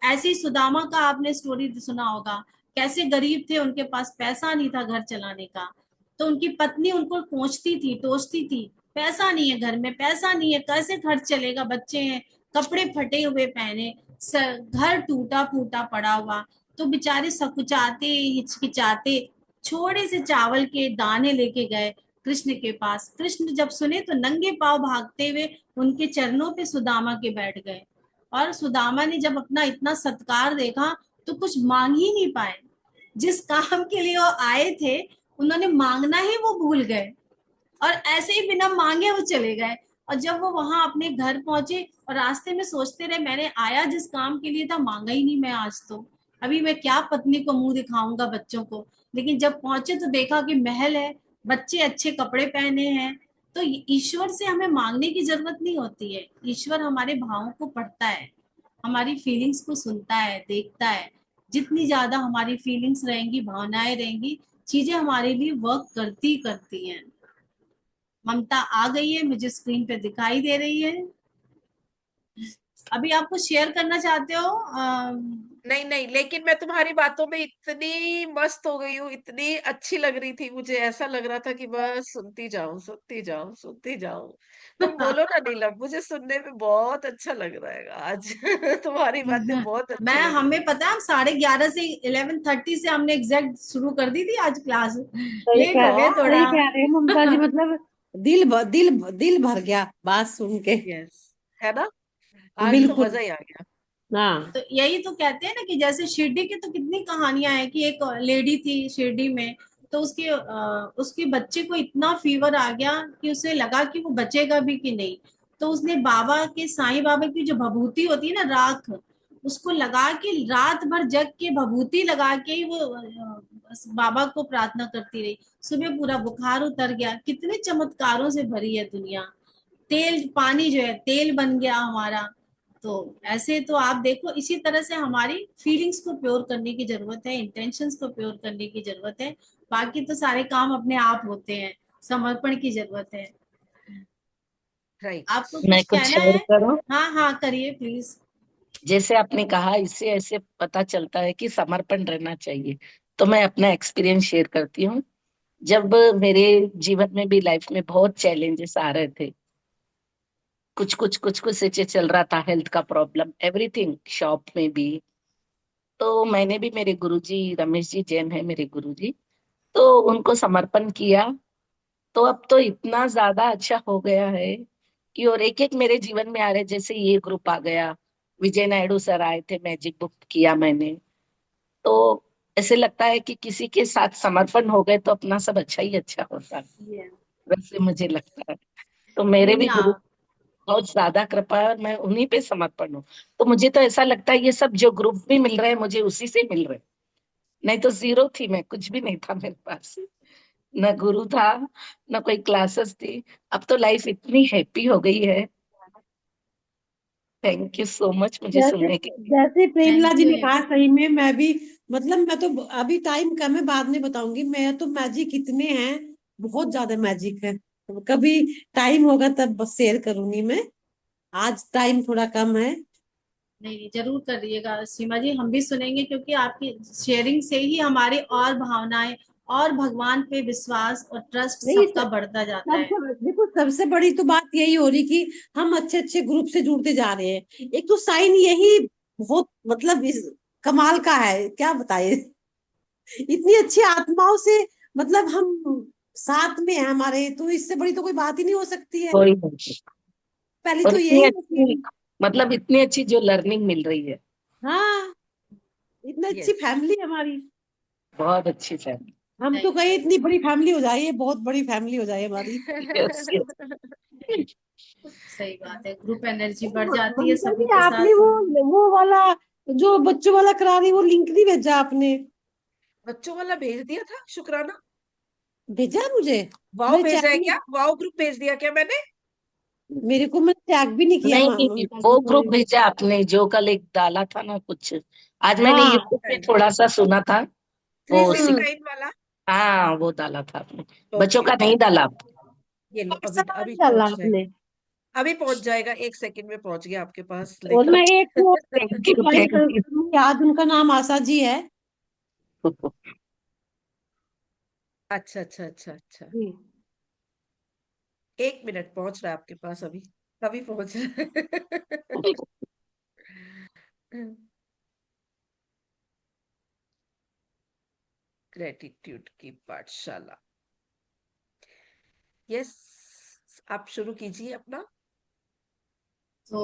[SPEAKER 1] ऐसे ही सुदामा का आपने स्टोरी सुना होगा, कैसे गरीब थे, उनके पास पैसा नहीं था घर चलाने का। तो उनकी पत्नी उनको कोंचती थी, टोसती थी, पैसा नहीं है घर में, पैसा नहीं है, कैसे घर चलेगा, बच्चे हैं, कपड़े फटे हुए पहने, घर टूटा फूटा पड़ा हुआ। तो बेचारे सकुचाते, हिचकिचाते, छोटे से चावल के दाने लेके गए कृष्ण के पास। कृष्ण जब सुने तो नंगे पांव भागते हुए उनके चरणों पे सुदामा के बैठ गए और सुदामा ने जब अपना इतना सत्कार देखा तो कुछ मांग ही नहीं पाए। जिस काम के लिए वो आए थे, उन्होंने मांगना ही वो भूल गए, और ऐसे ही बिना मांगे वो चले गए। और जब वो वहां अपने घर पहुंचे और रास्ते में सोचते रहे, मैंने आया जिस काम के लिए था, मांगा ही नहीं मैं आज तो, अभी मैं क्या पत्नी को मुंह दिखाऊंगा, बच्चों को। लेकिन जब पहुंचे तो देखा कि महल है, बच्चे अच्छे कपड़े पहने हैं। तो ईश्वर से हमें मांगने की जरूरत नहीं होती है। ईश्वर हमारे भावों को पढ़ता है, हमारी फीलिंग्स को सुनता है, देखता है। जितनी ज्यादा हमारी फीलिंग्स रहेंगी, भावनाएं रहेंगी, चीजें हमारे लिए वर्क करती करती हैं। ममता आ गई है, मुझे स्क्रीन पे दिखाई दे रही है। अभी आप कुछ शेयर करना चाहते हो?
[SPEAKER 5] नहीं नहीं, लेकिन मैं तुम्हारी बातों में इतनी मस्त हो गई हूँ, इतनी अच्छी लग रही थी, मुझे ऐसा लग रहा था कि बस सुनती जाऊं सुनती जाऊं सुनती जाऊं। तुम बोलो ना नीलम, मुझे सुनने में बहुत अच्छा लग रहा है आज। तुम्हारी बातें बहुत
[SPEAKER 1] मैं
[SPEAKER 5] अच्छी लग रही
[SPEAKER 1] हमें पता है, 11:30 से 11:30 से हमने एग्जैक्ट शुरू कर दी थी आज क्लास। लेट हो गए थोड़ा।
[SPEAKER 3] सही कह रहे हैं ममता जी, मतलब दिल भर गया बात सुन के।
[SPEAKER 5] यस, है ना? आज तो
[SPEAKER 3] बिल्कुल।
[SPEAKER 5] मजा ही आ गया।
[SPEAKER 3] हाँ।
[SPEAKER 1] तो यही तो कहते हैं ना कि जैसे शिरडी की तो कितनी कहानियां हैं, कि एक लेडी थी शिरडी में, तो उसके बच्चे को इतना फीवर आ गया कि उसे लगा कि वो बचेगा भी कि नहीं। तो उसने बाबा के, साईं बाबा की जो भभूति होती है ना, राख, उसको लगा के रात भर जग के भभूति लगा के ही वो बस बाबा को प्रार्थना करती रही। सुबह पूरा बुखार उतर गया। कितने चमत्कारों से भरी है दुनिया। तेल पानी जो है तेल बन गया हमारा। तो ऐसे तो आप देखो, इसी तरह से हमारी फीलिंग्स को प्योर करने की जरूरत है, इंटेंशंस को प्योर करने की जरूरत है। बाकी तो सारे काम अपने आप होते हैं। समर्पण की जरूरत है।
[SPEAKER 5] राइट।
[SPEAKER 1] आपको
[SPEAKER 4] मैं
[SPEAKER 1] कुछ
[SPEAKER 4] कुछ
[SPEAKER 1] कहना
[SPEAKER 4] शेयर
[SPEAKER 1] है?
[SPEAKER 4] करूं?
[SPEAKER 1] हाँ हाँ, करिए प्लीज।
[SPEAKER 4] जैसे आपने कहा, इससे ऐसे पता चलता है कि समर्पण रहना चाहिए। तो मैं अपना एक्सपीरियंस शेयर करती हूँ। जब मेरे जीवन में भी, लाइफ में बहुत चैलेंजेस आ रहे थे, कुछ ऐसे चल रहा था, हेल्थ का प्रॉब्लम, एवरीथिंग, शॉप में भी। तो मैंने भी, मेरे गुरुजी रमेश जी जैन है मेरे गुरुजी, तो उनको समर्पण किया। तो अब तो इतना ज्यादा अच्छा हो गया है कि, और एक एक मेरे जीवन में आ रहे, जैसे ये ग्रुप आ गया, विजय नायडू सर आए थे, मैजिक बुक किया मैंने। तो ऐसे लगता है कि किसी के साथ समर्पण हो गए तो अपना सब अच्छा ही अच्छा होता है।
[SPEAKER 1] ये
[SPEAKER 4] वैसे मुझे लगता है। तो
[SPEAKER 1] नहीं
[SPEAKER 4] मेरे भी
[SPEAKER 1] नहीं,
[SPEAKER 4] गुरु
[SPEAKER 1] आप
[SPEAKER 4] बहुत ज्यादा कृपा है, और मैं उन्हीं पे समर्पण हूँ। तो मुझे तो ऐसा लगता है ये सब जो ग्रुप भी मिल रहे हैं, मुझे उसी से मिल रहे हैं। नहीं तो जीरो थी मैं, कुछ भी नहीं था मेरे पास, न गुरु था, न कोई क्लासेस थी। अब तो लाइफ इतनी हैप्पी हो गई है। थैंक यू सो मच मुझे
[SPEAKER 3] जैसे
[SPEAKER 4] सुनने के लिए।
[SPEAKER 3] जैसे प्रेमला
[SPEAKER 1] थैंक
[SPEAKER 3] जी
[SPEAKER 1] यू।
[SPEAKER 3] ने कहा, सही में मैं भी, मतलब मैं तो, अभी टाइम कम है, बाद में बताऊंगी। मैं तो मैजिक इतने हैं, बहुत ज्यादा मैजिक है। तो कभी टाइम होगा तब बस शेयर करूंगी मैं। आज टाइम थोड़ा कम है।
[SPEAKER 1] नहीं नहीं, जरूर करिएगा सीमा जी, हम भी सुनेंगे, क्योंकि आपकी शेयरिंग से ही हमारी और भावनाएं और भगवान पे विश्वास और ट्रस्ट
[SPEAKER 3] नहीं,
[SPEAKER 1] सबका बढ़ता जाता है।
[SPEAKER 3] सबसे देखो, सबसे बड़ी तो बात यही हो रही कि हम अच्छे अच्छे ग्रुप से जुड़ते जा रहे हैं। एक तो साइन यही बहुत, मतलब कमाल का है, क्या बताए। इतनी अच्छी आत्माओं से, मतलब हम साथ में हैं हमारे, तो इससे बड़ी तो कोई बात ही नहीं हो सकती है।
[SPEAKER 4] कोई नहीं।
[SPEAKER 3] पहली
[SPEAKER 4] और
[SPEAKER 3] तो
[SPEAKER 4] इतनी
[SPEAKER 3] यही है
[SPEAKER 4] अच्छी,
[SPEAKER 3] कि
[SPEAKER 4] मतलब इतनी अच्छी जो लर्निंग मिल रही है।
[SPEAKER 3] हाँ, इतनी अच्छी
[SPEAKER 5] यस।
[SPEAKER 3] फैमिली हमारी।
[SPEAKER 4] बहुत अच्छी फैमिली।
[SPEAKER 3] हम तो
[SPEAKER 1] नहीं
[SPEAKER 3] कहे इतनी बड़ी फैमिली हो जाए, ये बहुत बड़ी फैमिली हो जाए हमारी।
[SPEAKER 4] Yes yes.
[SPEAKER 1] सही बात है, ग्रुप एनर्जी बढ़ जाती है
[SPEAKER 3] ममता
[SPEAKER 1] सभी
[SPEAKER 3] जी,
[SPEAKER 1] के
[SPEAKER 3] आपने
[SPEAKER 1] साथ।
[SPEAKER 3] वो वाला, जो बच्चों वाला करा रही, वो लिंक नहीं भेजा आपने?
[SPEAKER 5] बच्चों वाला भेज दिया था, शुक्राना।
[SPEAKER 3] भेजा है मुझे?
[SPEAKER 5] वाओ
[SPEAKER 3] मेरे
[SPEAKER 5] भेजा
[SPEAKER 3] चैट
[SPEAKER 5] है
[SPEAKER 3] में,
[SPEAKER 5] क्या? वाओ ग्रुप भेज दिया क्या मैंने?
[SPEAKER 3] मेरे को, मैंने टैग भी नहीं किया
[SPEAKER 4] नहीं,
[SPEAKER 3] ममता जी
[SPEAKER 4] वो
[SPEAKER 3] को।
[SPEAKER 4] ग्रुप भेजा आपने जो कल एक डाला था ना कुछ। आज मैंने
[SPEAKER 3] हाँ।
[SPEAKER 4] यूट्यूब पे थोड़ा सा सुना था।
[SPEAKER 5] थ्री
[SPEAKER 4] वो
[SPEAKER 5] सिक्स
[SPEAKER 3] हम्म।
[SPEAKER 5] नाइन वाला।
[SPEAKER 4] हाँ, वो डाला था आपने। बच्चों
[SPEAKER 5] ओके
[SPEAKER 4] का नहीं डाला आप?
[SPEAKER 5] ये लो,
[SPEAKER 3] कौन सा
[SPEAKER 5] अभी
[SPEAKER 3] नाम
[SPEAKER 5] अभी
[SPEAKER 3] डाला
[SPEAKER 5] पहुंच जाएगा।
[SPEAKER 3] आपने?
[SPEAKER 5] अभी पहुंच जाएगा, 1 सेकंड में पहुंच गया आपके पास
[SPEAKER 3] और
[SPEAKER 5] लिंक।
[SPEAKER 3] मैं एक वो
[SPEAKER 4] thank you
[SPEAKER 3] join
[SPEAKER 4] thank you.
[SPEAKER 3] करूंगी आज, उनका नाम आशा जी है।
[SPEAKER 5] अच्छा अच्छा अच्छा अच्छा।
[SPEAKER 3] जी।
[SPEAKER 5] 1 मिनट, पहुंच रहा है आपके पास अभी। कभी पहुंच रहा है। ग्रेटिट्यूड की पाठशाला। यस, आप शुरू कीजिए अपना।
[SPEAKER 1] तो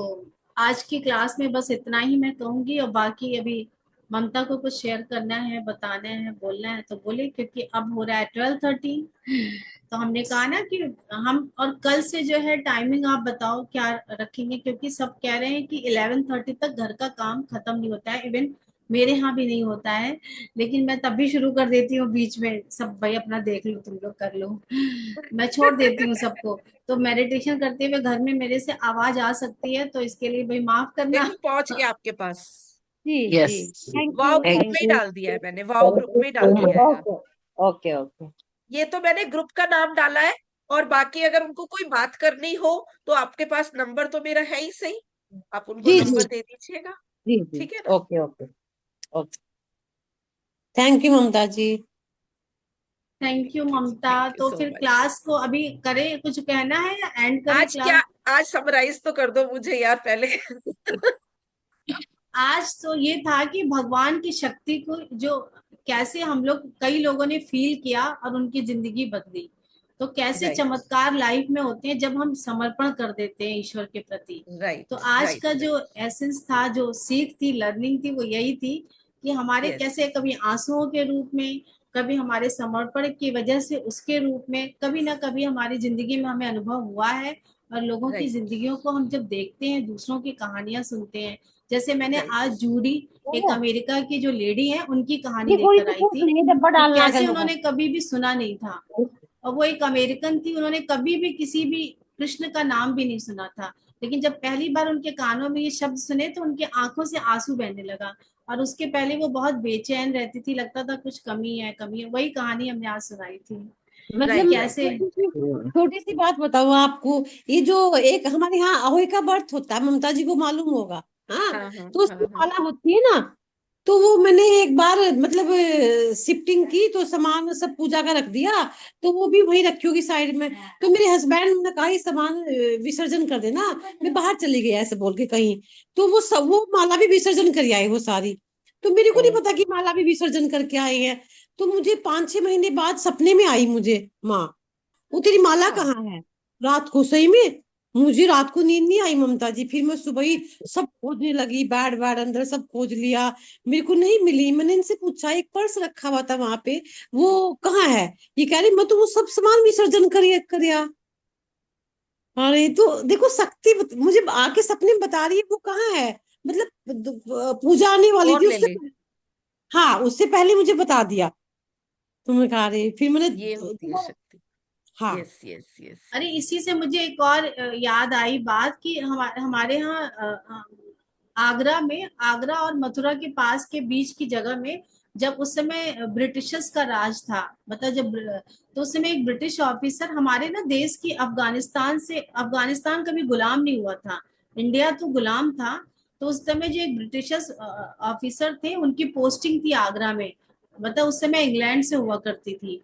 [SPEAKER 6] आज की क्लास में बस इतना ही मैं कहूंगी, और बाकी अभी ममता को कुछ शेयर करना है, बताना है, बोलना है तो बोले, क्योंकि अब हो रहा है 12:30। तो हमने कहा ना कि हम, और कल से जो है टाइमिंग आप बताओ क्या रखेंगे, क्योंकि सब कह रहे हैं कि 11:30 तक घर का काम खत्म नहीं होता है, इवन मेरे यहाँ भी नहीं होता है। लेकिन मैं तब भी शुरू कर देती हूँ बीच में, सब भाई अपना देख लो, तुम लोग कर लो, मैं छोड़ देती हूँ सबको। तो मेडिटेशन करते हुए घर में मेरे से आवाज आ सकती है, तो इसके लिए भाई माफ करना।
[SPEAKER 5] देखो पहुंच गया आपके पास।
[SPEAKER 2] जी
[SPEAKER 4] यस,
[SPEAKER 2] जी, thank
[SPEAKER 5] wow
[SPEAKER 2] you,
[SPEAKER 5] group
[SPEAKER 4] thank
[SPEAKER 5] में ही
[SPEAKER 2] थैंक
[SPEAKER 4] यू,
[SPEAKER 5] डाल दिया है मैंने, वाव ग्रुप में ही डाल
[SPEAKER 4] सो
[SPEAKER 5] दिया है।
[SPEAKER 2] Okay okay okay.
[SPEAKER 5] ये तो मैंने ग्रुप का नाम डाला है। और बाकी अगर उनको कोई बात करनी हो तो आपके पास नंबर तो मेरा है ही सही, आप उनको
[SPEAKER 3] जी जी
[SPEAKER 5] नंबर दे दीजिएगा।
[SPEAKER 3] जी जी,
[SPEAKER 5] ठीक है ना?
[SPEAKER 3] Okay okay okay. Thank you Mamta ji.
[SPEAKER 6] Thank you Mamta.
[SPEAKER 5] Thank you
[SPEAKER 6] तो
[SPEAKER 5] सो
[SPEAKER 6] फिर
[SPEAKER 5] मच।
[SPEAKER 6] क्लास को अभी करें, कुछ कहना है या एंड करें
[SPEAKER 5] आज क्या,
[SPEAKER 6] क्लास?
[SPEAKER 5] आज समराइज तो कर दो मुझे यार पहले।
[SPEAKER 6] आज तो ये था कि भगवान की शक्ति को जो, कैसे हम लोग, कई लोगों ने फील किया और उनकी जिंदगी बदली। तो कैसे
[SPEAKER 5] राइट
[SPEAKER 6] चमत्कार लाइफ में होते हैं जब हम समर्पण कर देते हैं ईश्वर के प्रति। तो
[SPEAKER 5] राइट
[SPEAKER 6] आज
[SPEAKER 5] राइट
[SPEAKER 6] का
[SPEAKER 5] राइट।
[SPEAKER 6] जो एसेंस था, जो सीख थी, लर्निंग थी, वो यही थी कि हमारे
[SPEAKER 5] यस
[SPEAKER 6] कैसे कभी आंसुओं के रूप में, कभी हमारे समर्पण की वजह से उसके रूप में, कभी ना कभी हमारी जिंदगी में हमें अनुभव हुआ है। और लोगों की
[SPEAKER 5] राइट
[SPEAKER 6] जिंदगियों को हम जब देखते हैं, दूसरों की कहानियां सुनते हैं, जैसे मैंने
[SPEAKER 5] राइट।
[SPEAKER 6] आज जूडी, एक अमेरिका की जो लेडी है, उनकी कहानी
[SPEAKER 3] ये कोई
[SPEAKER 6] लेकर
[SPEAKER 3] तो
[SPEAKER 6] आई
[SPEAKER 3] फूट
[SPEAKER 6] थी
[SPEAKER 3] नहीं, डब्बा
[SPEAKER 6] कि
[SPEAKER 3] डालना
[SPEAKER 6] कैसे
[SPEAKER 3] गंदा
[SPEAKER 6] उन्होंने कभी भी सुना नहीं था। और वो एक अमेरिकन थी, उन्होंने कभी भी किसी भी कृष्ण का नाम भी नहीं सुना था। लेकिन जब पहली बार उनके कानों में ये शब्द सुने तो उनके आंखों से आंसू बहने लगा। और उसके पहले वो बहुत बेचैन रहती थी, लगता था कुछ कमी है, कमी है। वही कहानी हमने आज सुनाई थी कि
[SPEAKER 3] मतलब
[SPEAKER 5] राइट
[SPEAKER 3] मैं
[SPEAKER 5] राइट
[SPEAKER 6] कैसे।
[SPEAKER 5] राइट।
[SPEAKER 3] छोटी सी बात बताऊँ आपको। ये जो एक हमारे यहाँ अहोई का व्रत होता है, ममता जी को मालूम होगा। हाँ,
[SPEAKER 5] हाँ हाँ
[SPEAKER 3] तो उसकी
[SPEAKER 5] हाँ हाँ।
[SPEAKER 3] माला होती है ना। तो वो मैंने एक बार मतलब शिफ्टिंग की तो सामान सब पूजा का रख दिया। तो वो भी वहीं रखी होगी साइड में। तो मेरे हस्बैंड ने कहा ये सामान विसर्जन कर देना, मैं बाहर चली गई ऐसे बोल के कहीं। तो वो सब वो माला भी विसर्जन कर आई वो सारी। तो मेरे को नहीं
[SPEAKER 5] ओ,
[SPEAKER 3] पता कि माला भी विसर्जन करके आई है। तो मुझे 5-6 महीने बाद सपने में आई मुझे माँ, वो तेरी माला
[SPEAKER 5] हाँ
[SPEAKER 3] कहाँ है। रात को सही में मुझे रात को नींद नहीं आई ममता जी। फिर मैं सुबह ही सब खोजने लगी, बैड बैड अंदर सब खोज लिया, मेरे को नहीं मिली। मैंने इनसे पूछा, एक पर्स रखा हुआ था वहां पे, वो कहाँ है। ये कह रही मैं तो वो सब सामान विसर्जन करिया। अरे तो देखो शक्ति मुझे आके सपने में बता रही है वो कहाँ है। मतलब पूजा आने वाली
[SPEAKER 5] और
[SPEAKER 3] थी
[SPEAKER 5] ले
[SPEAKER 3] उससे
[SPEAKER 5] ले।
[SPEAKER 3] हाँ उससे पहले मुझे बता दिया। तुमने कहा रहे फिर मैंने
[SPEAKER 5] ये होती है शक्ति।
[SPEAKER 3] हाँ
[SPEAKER 5] यस यस यस।
[SPEAKER 6] अरे इसी से मुझे एक और याद आई बात कि हमारे यहाँ आगरा में, आगरा और मथुरा के पास के बीच की जगह में, जब उस समय ब्रिटिशर्स का राज था, मतलब जब, तो उस समय एक ब्रिटिश ऑफिसर हमारे ना देश की, अफगानिस्तान से, अफगानिस्तान कभी गुलाम नहीं हुआ था, इंडिया तो गुलाम था। तो उस समय जो एक ब्रिटिशर्स ऑफिसर थे, उनकी पोस्टिंग थी आगरा में, मतलब उस समय इंग्लैंड से हुआ करती थी।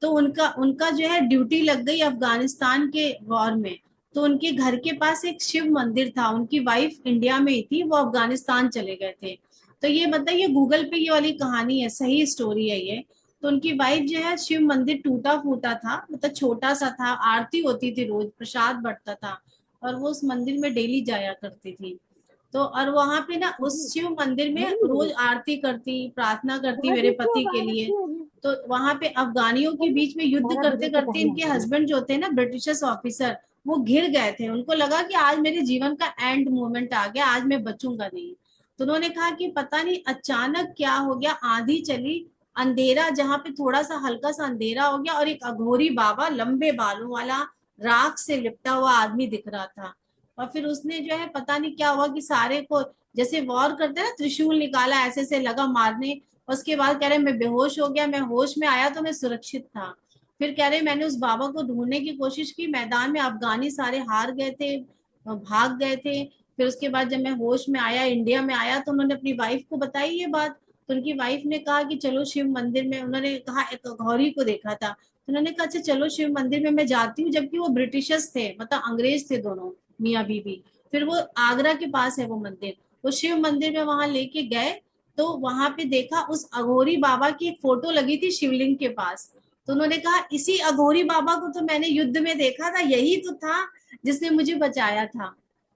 [SPEAKER 6] तो उनका उनका जो है ड्यूटी लग गई अफगानिस्तान के वॉर में। तो उनके घर के पास एक शिव मंदिर था, उनकी वाइफ इंडिया में ही थी, वो अफगानिस्तान चले गए थे। तो ये मतलब ये गूगल पे ये वाली कहानी है, सही स्टोरी है ये। तो उनकी वाइफ जो है, शिव मंदिर टूटा फूटा था, मतलब छोटा सा था, आरती होती थी रोज, प्रसाद बंटता था, और वो उस मंदिर में डेली जाया करती थी। तो और वहां पे ना उस शिव मंदिर में रोज आरती करती, प्रार्थना करती मेरे पति के लिए। तो वहां पे अफगानियों के बीच में युद्ध करते करते इनके हस्बैंड जो थे ना, ब्रिटिशर्स ऑफिसर, वो घिर गए थे। उनको लगा कि आज मेरे जीवन का एंड मोमेंट आ गया, आज मैं बचूंगा नहीं। तो उन्होंने कहा कि पता नहीं अचानक क्या हो गया, आंधी चली, अंधेरा, जहां पे थोड़ा सा हल्का सा अंधेरा हो गया, और एक अघोरी बाबा, लंबे बालों वाला, राख से लिपटा हुआ आदमी दिख रहा था। और फिर उसने जो है, पता नहीं क्या हुआ कि सारे को, जैसे वॉर करते हैं ना, त्रिशूल निकाला, ऐसे से लगा मारने। उसके बाद कह रहे मैं बेहोश हो गया, मैं होश में आया तो मैं सुरक्षित था। फिर कह रहे मैंने उस बाबा को ढूंढने की कोशिश की मैदान में, अफगानी सारे हार गए थे, भाग गए थे। फिर उसके बाद जब मैं होश में आया, इंडिया में आया, तो उन्होंने अपनी वाइफ को बताई ये बात। तो उनकी वाइफ ने कहा कि चलो शिव मंदिर में, उन्होंने कहा एक गौरी को देखा था, तो उन्होंने कहा अच्छा चलो शिव मंदिर में मैं जाती हूँ, जबकि वो ब्रिटिशर्स थे, मतलब अंग्रेज थे दोनों, मियाँ बीवी। फिर वो आगरा के पास है वो मंदिर, वो शिव मंदिर में वहां लेके गए। तो वहां पे देखा उस अघोरी बाबा की एक फोटो लगी थी शिवलिंग के पास। तो उन्होंने कहा इसी अघोरी बाबा को तो मैंने युद्ध में देखा था, यही तो था जिसने मुझे बचाया था।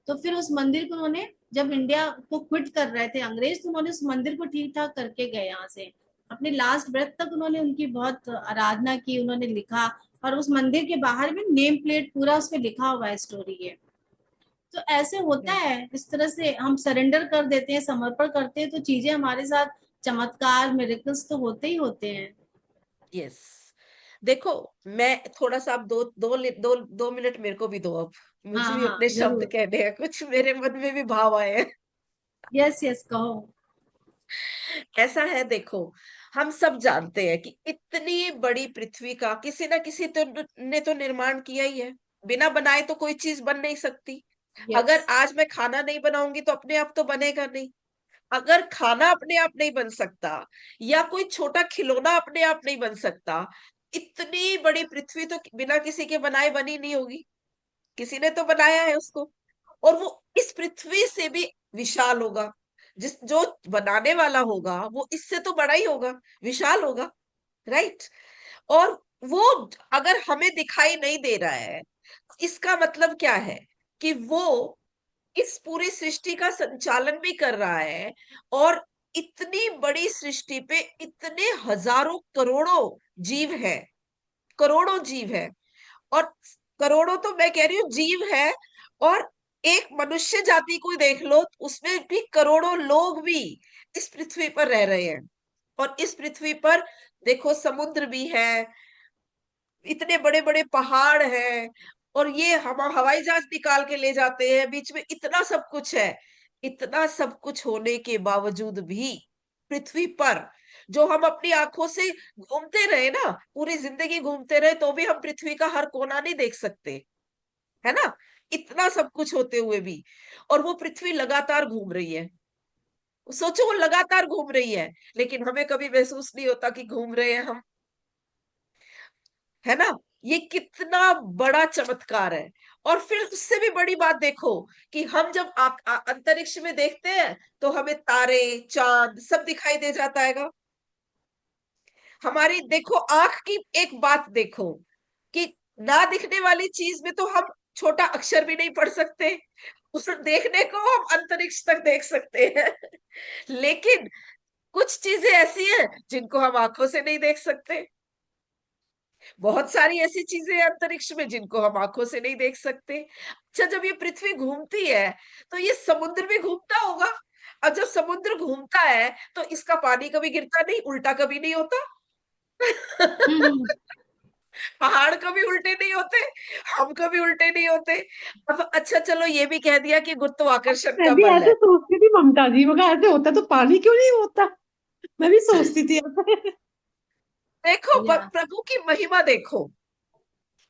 [SPEAKER 6] तो फिर उस मंदिर को उन्होंने, जब इंडिया को क्विट कर रहे थे अंग्रेज, तो उन्होंने उस मंदिर को ठीक ठाक करके गए यहाँ से। अपने लास्ट ब्रेथ तक उन्होंने उनकी बहुत आराधना की, उन्होंने लिखा। और उस मंदिर के बाहर में नेम प्लेट पूरा उस पर लिखा हुआ है स्टोरी है। तो ऐसे होता है, इस तरह से हम सरेंडर कर देते हैं, समर्पण करते हैं, तो चीजें हमारे साथ, चमत्कार मिरेकल्स तो होते ही होते हैं।
[SPEAKER 5] यस, देखो मैं थोड़ा सा, आप दो मिनट मेरे को भी दो। अब मुझे
[SPEAKER 6] हाँ
[SPEAKER 5] भी
[SPEAKER 6] हाँ
[SPEAKER 5] अपने शब्द
[SPEAKER 6] जरूर।
[SPEAKER 5] कहने हैं, कुछ मेरे मन में भी भाव आए हैं।
[SPEAKER 6] यस यस कहो।
[SPEAKER 5] ऐसा है, देखो हम सब जानते हैं कि इतनी बड़ी पृथ्वी का किसी ना किसी ने तो निर्माण किया ही है। बिना बनाए तो कोई चीज बन नहीं सकती।
[SPEAKER 6] यस।
[SPEAKER 5] अगर आज मैं खाना नहीं बनाऊंगी तो अपने आप तो बनेगा नहीं। अगर खाना अपने आप नहीं बन सकता, या कोई छोटा खिलौना अपने आप नहीं बन सकता, इतनी बड़ी पृथ्वी तो बिना किसी के बनाए बनी नहीं होगी। किसी ने तो बनाया है उसको। और वो इस पृथ्वी से भी विशाल होगा। जो बनाने वाला होगा वो इससे तो बड़ा ही होगा, विशाल होगा, राइट। और वो अगर हमें दिखाई नहीं दे रहा है, इसका मतलब क्या है? कि वो इस पूरी सृष्टि का संचालन भी कर रहा है। और इतनी बड़ी सृष्टि पे इतने हजारों करोड़ों जीव है, करोड़ों जीव है। और करोड़ों तो मैं कह रही हूँ जीव है। और एक मनुष्य जाति को देख लो, उसमें भी करोड़ों लोग भी इस पृथ्वी पर रह रहे हैं। और इस पृथ्वी पर देखो समुद्र भी है, इतने बड़े बड़े पहाड़ हैं, और ये हम हवाई जहाज निकाल के ले जाते हैं, बीच में इतना सब कुछ है। इतना सब कुछ होने के बावजूद भी पृथ्वी पर, जो हम अपनी आंखों से घूमते रहे ना, पूरी जिंदगी घूमते रहे, तो भी हम पृथ्वी का हर कोना नहीं देख सकते, है ना। इतना सब कुछ होते हुए भी, और वो पृथ्वी लगातार घूम रही है। सोचो वो लगातार घूम रही है, लेकिन हमें कभी महसूस नहीं होता कि घूम रहे हैं हम, है ना। ये कितना बड़ा चमत्कार है। और फिर उससे भी बड़ी बात देखो, कि हम जब अंतरिक्ष में देखते हैं तो हमें तारे, चांद सब दिखाई दे जाता है। हमारी देखो आंख की एक बात देखो, कि ना दिखने वाली चीज में तो हम छोटा अक्षर भी नहीं पढ़ सकते। उस देखने को हम अंतरिक्ष तक देख सकते हैं। लेकिन कुछ चीजें ऐसी हैं जिनको हम आंखों से नहीं देख सकते। बहुत सारी ऐसी चीजें हैं अंतरिक्ष में जिनको हम आंखों से नहीं देख सकते। अच्छा, जब ये पृथ्वी घूमती है तो ये समुद्र भी घूमता होगा। और जब समुद्र घूमता है तो इसका पानी कभी गिरता नहीं, उल्टा कभी नहीं होता।
[SPEAKER 6] हम्म।
[SPEAKER 5] पहाड़ कभी उल्टे नहीं होते, हम कभी उल्टे नहीं होते। अब अच्छा चलो ये भी कह दिया कि गुरुत्वाकर्षण का
[SPEAKER 3] मैं भी
[SPEAKER 5] बल
[SPEAKER 3] ऐसे
[SPEAKER 5] है।
[SPEAKER 3] सोचती थी ममता जी, मगर ऐसे होता तो पानी क्यों नहीं होता। मैं भी सोचती थी ऐसे।
[SPEAKER 5] देखो
[SPEAKER 6] या।
[SPEAKER 5] प्रभु की महिमा देखो।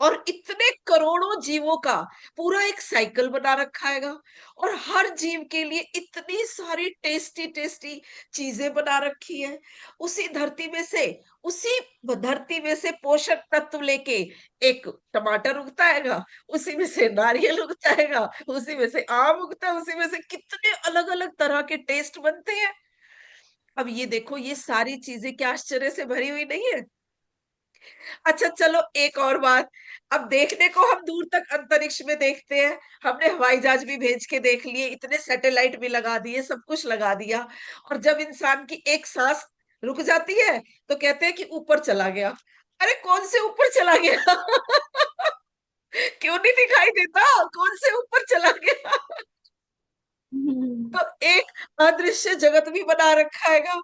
[SPEAKER 5] और इतने करोड़ों जीवों का पूरा एक साइकिल बना रखा है। और हर जीव के लिए इतनी सारी टेस्टी टेस्टी चीजें बना रखी है। उसी धरती में से, उसी धरती में से पोषक तत्व लेके एक टमाटर उगता है, उसी में से नारियल उगता है, उसी में से आम उगता है, उसी में से कितने अलग अलग तरह के टेस्ट बनते हैं। अब ये देखो, ये सारी चीजें क्या आश्चर्य से भरी हुई नहीं है। अच्छा चलो एक और बात। अब देखने को हम दूर तक अंतरिक्ष में देखते हैं, हमने हवाई जहाज भी भेज के देख लिए, इतने सैटेलाइट भी लगा दिए, सब कुछ लगा दिया। और जब इंसान की एक सांस रुक जाती है तो कहते हैं कि ऊपर चला गया। अरे कौन से ऊपर चला गया? क्यों नहीं दिखाई देता? कौन से ऊपर चला गया?
[SPEAKER 6] हम्म।
[SPEAKER 5] तो एक अदृश्य जगत भी बना रखा है।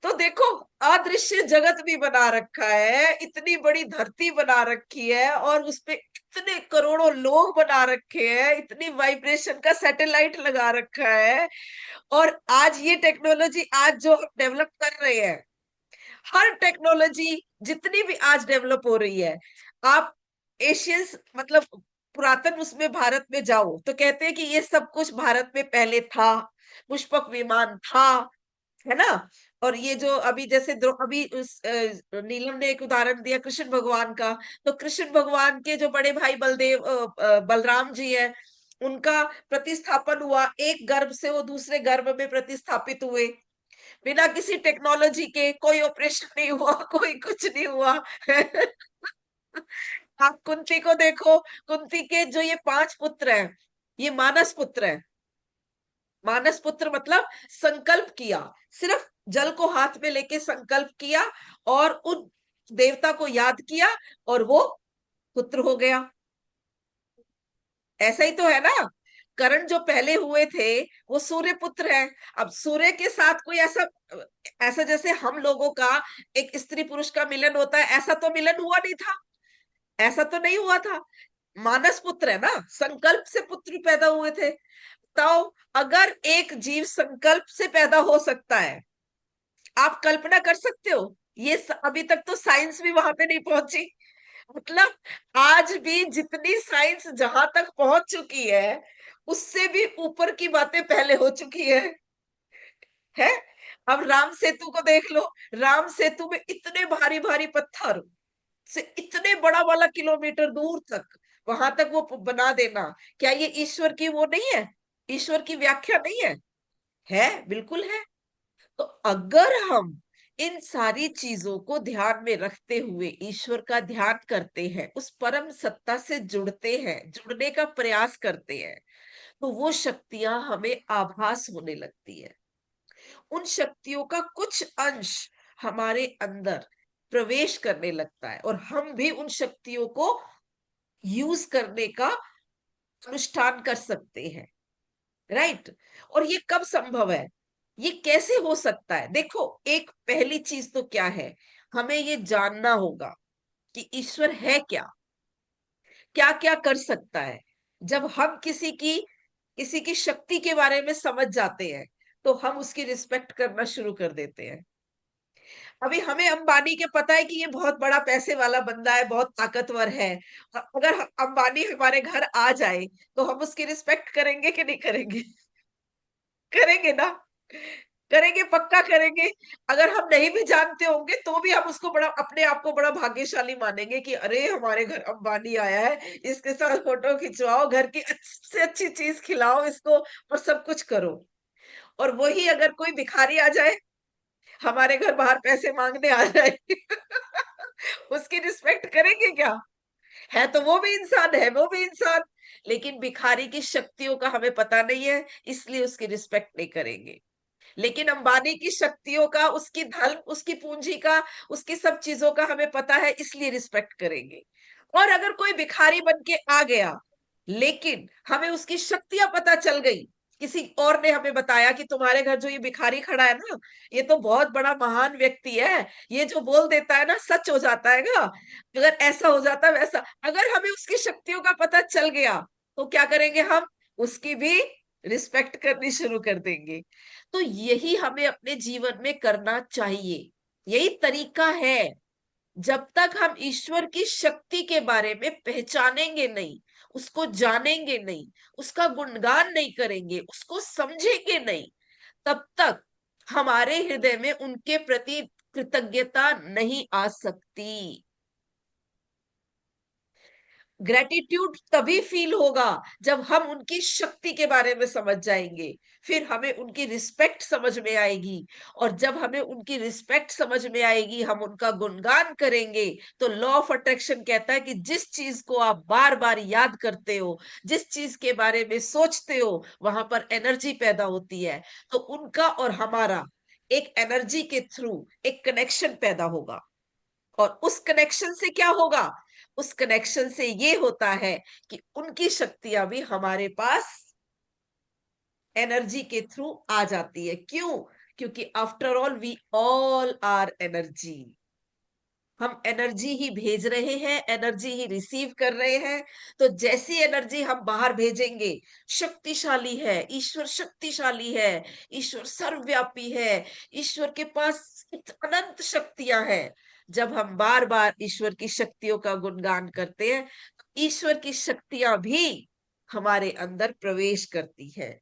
[SPEAKER 5] तो देखो, अदृश्य जगत भी बना रखा है, इतनी बड़ी धरती बना रखी है, और उसपे इतने करोड़ों लोग बना रखे हैं, इतनी वाइब्रेशन का सैटेलाइट लगा रखा है। और आज ये टेक्नोलॉजी आज जो हम डेवलप कर रहे हैं, हर टेक्नोलॉजी जितनी भी आज डेवलप हो रही है, आप एशियन मतलब पुरातन उसमें भारत में जाओ तो कहते हैं कि ये सब कुछ भारत में पहले था। पुष्पक विमान था, है ना। और ये जो अभी जैसे अभी उस नीलम ने एक उदाहरण दिया कृष्ण भगवान का। तो कृष्ण भगवान के जो बड़े भाई बलदेव बलराम जी हैं, उनका प्रतिस्थापन हुआ, एक गर्भ से वो दूसरे गर्भ में प्रतिस्थापित हुए, बिना किसी टेक्नोलॉजी के। कोई ऑपरेशन नहीं हुआ, कोई कुछ नहीं हुआ। आप कुंती को देखो, कुंती के जो ये 5 पुत्र हैं, ये मानस पुत्र है। मानस पुत्र मतलब संकल्प किया, सिर्फ जल को हाथ में लेके संकल्प किया और उन देवता को याद किया और वो पुत्र हो गया। ऐसा ही तो है ना। करण जो पहले हुए थे वो सूर्य पुत्र है। अब सूर्य के साथ कोई ऐसा ऐसा जैसे हम लोगों का एक स्त्री पुरुष का मिलन होता है, ऐसा तो मिलन हुआ नहीं था, ऐसा तो नहीं हुआ था। मानस पुत्र है ना, संकल्प से पुत्र पैदा हुए थे। तो अगर एक जीव संकल्प से पैदा हो सकता है, आप कल्पना कर सकते हो? ये अभी तक तो साइंस भी वहां पे नहीं पहुंची। मतलब आज भी जितनी साइंस जहां तक पहुंच चुकी है, उससे भी ऊपर की बातें पहले हो चुकी है। अब राम सेतु को देख लो। राम सेतु में इतने भारी भारी पत्थर से इतने बड़ा वाला किलोमीटर दूर तक, वहां तक वो बना देना, क्या ये ईश्वर की वो नहीं है? ईश्वर की व्याख्या नहीं है? है, बिल्कुल है। तो अगर हम इन सारी चीजों को ध्यान में रखते हुए ईश्वर का ध्यान करते हैं, उस परम सत्ता से जुड़ते हैं, जुड़ने का प्रयास करते हैं, तो वो शक्तियां हमें आभास होने लगती है। उन शक्तियों का कुछ अंश हमारे अंदर प्रवेश करने लगता है और हम भी उन शक्तियों को यूज करने का अनुष्ठान कर सकते हैं। राइट। और ये कब संभव है, ये कैसे हो सकता है? देखो, एक पहली चीज तो क्या है, हमें ये जानना होगा कि ईश्वर है क्या, क्या क्या कर सकता है। जब हम किसी की शक्ति के बारे में समझ जाते हैं, तो हम उसकी रिस्पेक्ट करना शुरू कर देते हैं। अभी हमें अंबानी के पता है कि ये बहुत बड़ा पैसे वाला बंदा है, बहुत ताकतवर है। अगर अंबानी हमारे घर आ जाए, तो हम उसकी रिस्पेक्ट करेंगे कि नहीं करेंगे? करेंगे ना, करेंगे, पक्का करेंगे। अगर हम नहीं भी जानते होंगे तो भी हम उसको बड़ा, अपने आप को बड़ा भाग्यशाली मानेंगे कि अरे हमारे घर अंबानी आया है, इसके साथ फोटो खिंचवाओ, घर की अच्छी से अच्छी चीज खिलाओ इसको और सब कुछ करो। और वही अगर कोई भिखारी आ जाए, हमारे घर बाहर पैसे मांगने आ जाए उसकी रिस्पेक्ट करेंगे क्या? है तो वो भी इंसान है, वो भी इंसान। लेकिन भिखारी की शक्तियों का हमें पता नहीं है, इसलिए उसकी रिस्पेक्ट नहीं करेंगे। लेकिन अंबानी की शक्तियों का, उसकी धन, उसकी पूंजी का, उसकी सब चीजों का हमें पता है, इसलिए रिस्पेक्ट करेंगे। और अगर कोई भिखारी बन के आ गया, लेकिन हमें उसकी शक्तियां पता चल गई, किसी और ने हमें बताया कि तुम्हारे घर जो ये भिखारी खड़ा है ना, ये तो बहुत बड़ा महान व्यक्ति है, ये जो बोल देता है ना सच हो जाता है ना, अगर ऐसा हो जाता है वैसा, अगर हमें उसकी शक्तियों का पता चल गया, तो क्या करेंगे हम? उसकी भी रिस्पेक्ट करनी शुरू कर देंगे। तो यही हमें अपने जीवन में करना चाहिए, यही तरीका है। जब तक हम ईश्वर की शक्ति के बारे में पहचानेंगे नहीं, उसको जानेंगे नहीं, उसका गुणगान नहीं करेंगे, उसको समझेंगे नहीं, तब तक हमारे हृदय में उनके प्रति कृतज्ञता नहीं आ सकती। ग्रेटिट्यूड तभी फील होगा जब हम उनकी शक्ति के बारे में समझ जाएंगे, फिर हमें उनकी रिस्पेक्ट समझ में आएगी। और जब हमें उनकी रिस्पेक्ट समझ में आएगी, हम उनका गुणगान करेंगे। तो लॉ ऑफ अट्रैक्शन कहता है कि जिस चीज को आप बार बार याद करते हो, जिस चीज के बारे में सोचते हो, वहां पर एनर्जी पैदा होती है। तो उनका और हमारा एक एनर्जी के थ्रू एक कनेक्शन पैदा होगा। और उस कनेक्शन से क्या होगा? उस कनेक्शन से ये होता है कि उनकी शक्तियां भी हमारे पास एनर्जी के थ्रू आ जाती है। क्यों? क्योंकि after all we all are energy. हम एनर्जी ही भेज रहे हैं, एनर्जी ही रिसीव कर रहे हैं। तो जैसी एनर्जी हम बाहर भेजेंगे, शक्तिशाली है ईश्वर, शक्तिशाली है ईश्वर, सर्वव्यापी है ईश्वर, के पास अनंत शक्तियां हैं। जब हम बार बार ईश्वर की शक्तियों का गुणगान करते हैं, तो ईश्वर की शक्तियां भी हमारे अंदर प्रवेश करती है।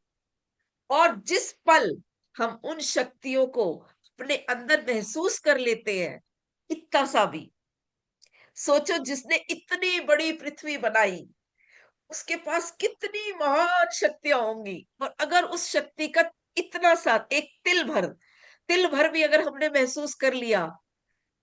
[SPEAKER 5] और जिस पल हम उन शक्तियों को अपने अंदर महसूस कर लेते हैं, इतना सा भी, सोचो जिसने इतनी बड़ी पृथ्वी बनाई, उसके पास कितनी महान शक्तियां होंगी। और अगर उस शक्ति का इतना सा एक तिल भर भी अगर हमने महसूस कर लिया,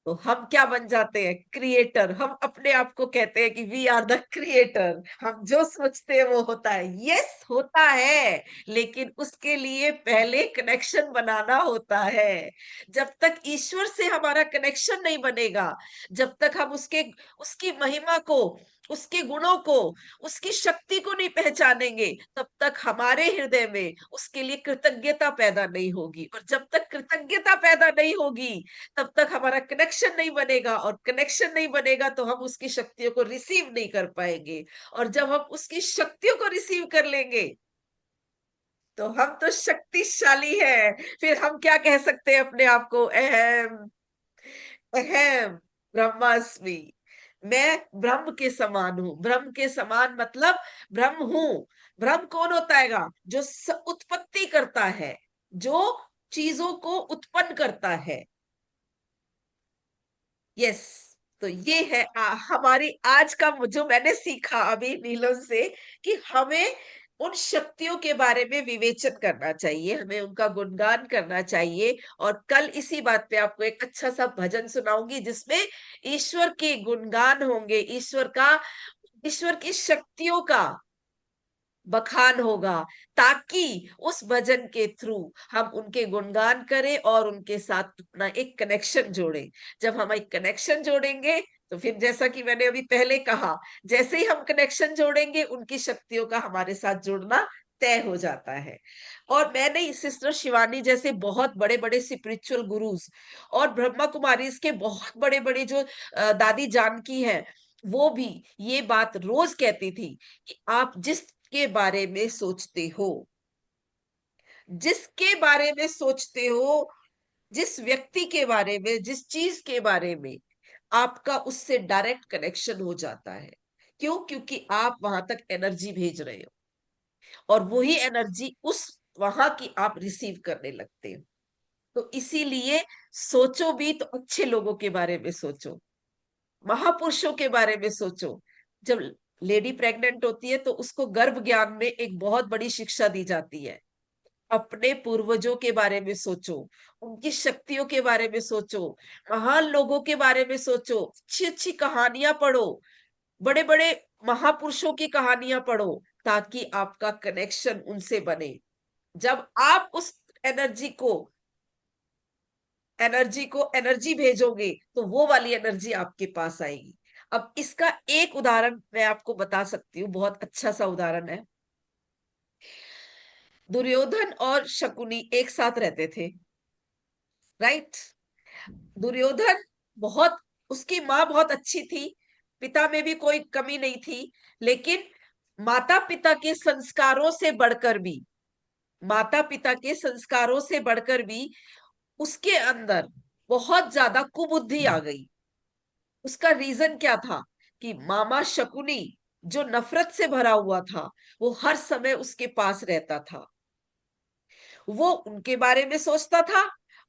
[SPEAKER 5] तो हम क्या बन जाते हैं? क्रिएटर। हम अपने आप को कहते हैं कि वी आर द क्रिएटर। हम जो सोचते हैं वो होता है। यस, होता है, लेकिन उसके लिए पहले कनेक्शन बनाना होता है। जब तक ईश्वर से हमारा कनेक्शन नहीं बनेगा, जब तक हम उसकी महिमा को, उसके गुणों को, उसकी शक्ति को नहीं पहचानेंगे, तब तक हमारे हृदय में उसके लिए कृतज्ञता पैदा नहीं होगी। और जब तक कृतज्ञता पैदा नहीं होगी, तब तक हमारा कनेक्शन नहीं बनेगा। और कनेक्शन नहीं बनेगा तो हम उसकी शक्तियों को रिसीव नहीं कर पाएंगे। और जब हम उसकी शक्तियों को रिसीव कर लेंगे, तो हम तो शक्तिशाली है। फिर हम क्या कह सकते हैं अपने आप को? अहम अहम ब्रह्मास्मि। मैं ब्रह्म के समान हूं। ब्रह्म के समान मतलब ब्रह्म हूं। ब्रह्म कौन होता है? जो उत्पत्ति करता है, जो चीजों को उत्पन्न करता है। यस। तो ये है हमारी आज का जो मैंने सीखा अभी नीलम से, कि हमें उन शक्तियों के बारे में विवेचन करना चाहिए, हमें उनका गुणगान करना चाहिए। और कल इसी बात पे आपको एक अच्छा सा भजन सुनाऊंगी, जिसमें ईश्वर के गुणगान होंगे, ईश्वर की शक्तियों का बखान होगा, ताकि उस भजन के थ्रू हम उनके गुणगान करें और उनके साथ अपना एक कनेक्शन जोड़ें। जब हम एक कनेक्शन जोड़ेंगे, तो फिर जैसा कि मैंने अभी पहले कहा, जैसे ही हम कनेक्शन जोड़ेंगे, उनकी शक्तियों का हमारे साथ जुड़ना तय हो जाता है। और मैंने सिस्टर शिवानी जैसे बहुत बड़े बड़े स्पिरिचुअल गुरुज और ब्रह्मा कुमारी के बहुत बड़े बड़े जो दादी जानकी है, वो भी ये बात रोज कहती थी कि आप जिसके बारे में सोचते हो, जिसके बारे में सोचते हो, जिस व्यक्ति के बारे में, जिस चीज के बारे में, आपका उससे डायरेक्ट कनेक्शन हो जाता है। क्यों? क्योंकि आप वहां तक एनर्जी भेज रहे हो, और वही एनर्जी उस वहां की आप रिसीव करने लगते हो। तो इसीलिए सोचो भी तो अच्छे लोगों के बारे में सोचो, महापुरुषों के बारे में सोचो। जब लेडी प्रेग्नेंट होती है, तो उसको गर्भ ज्ञान में एक बहुत बड़ी शिक्षा दी जाती है। अपने पूर्वजों के बारे में सोचो, उनकी शक्तियों के बारे में सोचो, महान लोगों के बारे में सोचो, अच्छी अच्छी कहानियां पढ़ो, बड़े बड़े महापुरुषों की कहानियां पढ़ो, ताकि आपका कनेक्शन उनसे बने। जब आप उस एनर्जी को एनर्जी भेजोगे, तो वो वाली एनर्जी आपके पास आएगी। अब इसका एक उदाहरण मैं आपको बता सकती हूँ, बहुत अच्छा सा उदाहरण है। दुर्योधन और शकुनी एक साथ रहते थे, राइट? दुर्योधन बहुत, उसकी माँ बहुत अच्छी थी, पिता में भी कोई कमी नहीं थी, लेकिन माता पिता के संस्कारों से बढ़कर भी, माता पिता के संस्कारों से बढ़कर भी उसके अंदर बहुत ज्यादा कुबुद्धि आ गई। उसका रीजन क्या था? कि मामा शकुनी, जो नफरत से भरा हुआ था, वो हर समय उसके पास रहता था, वो उनके बारे में सोचता था,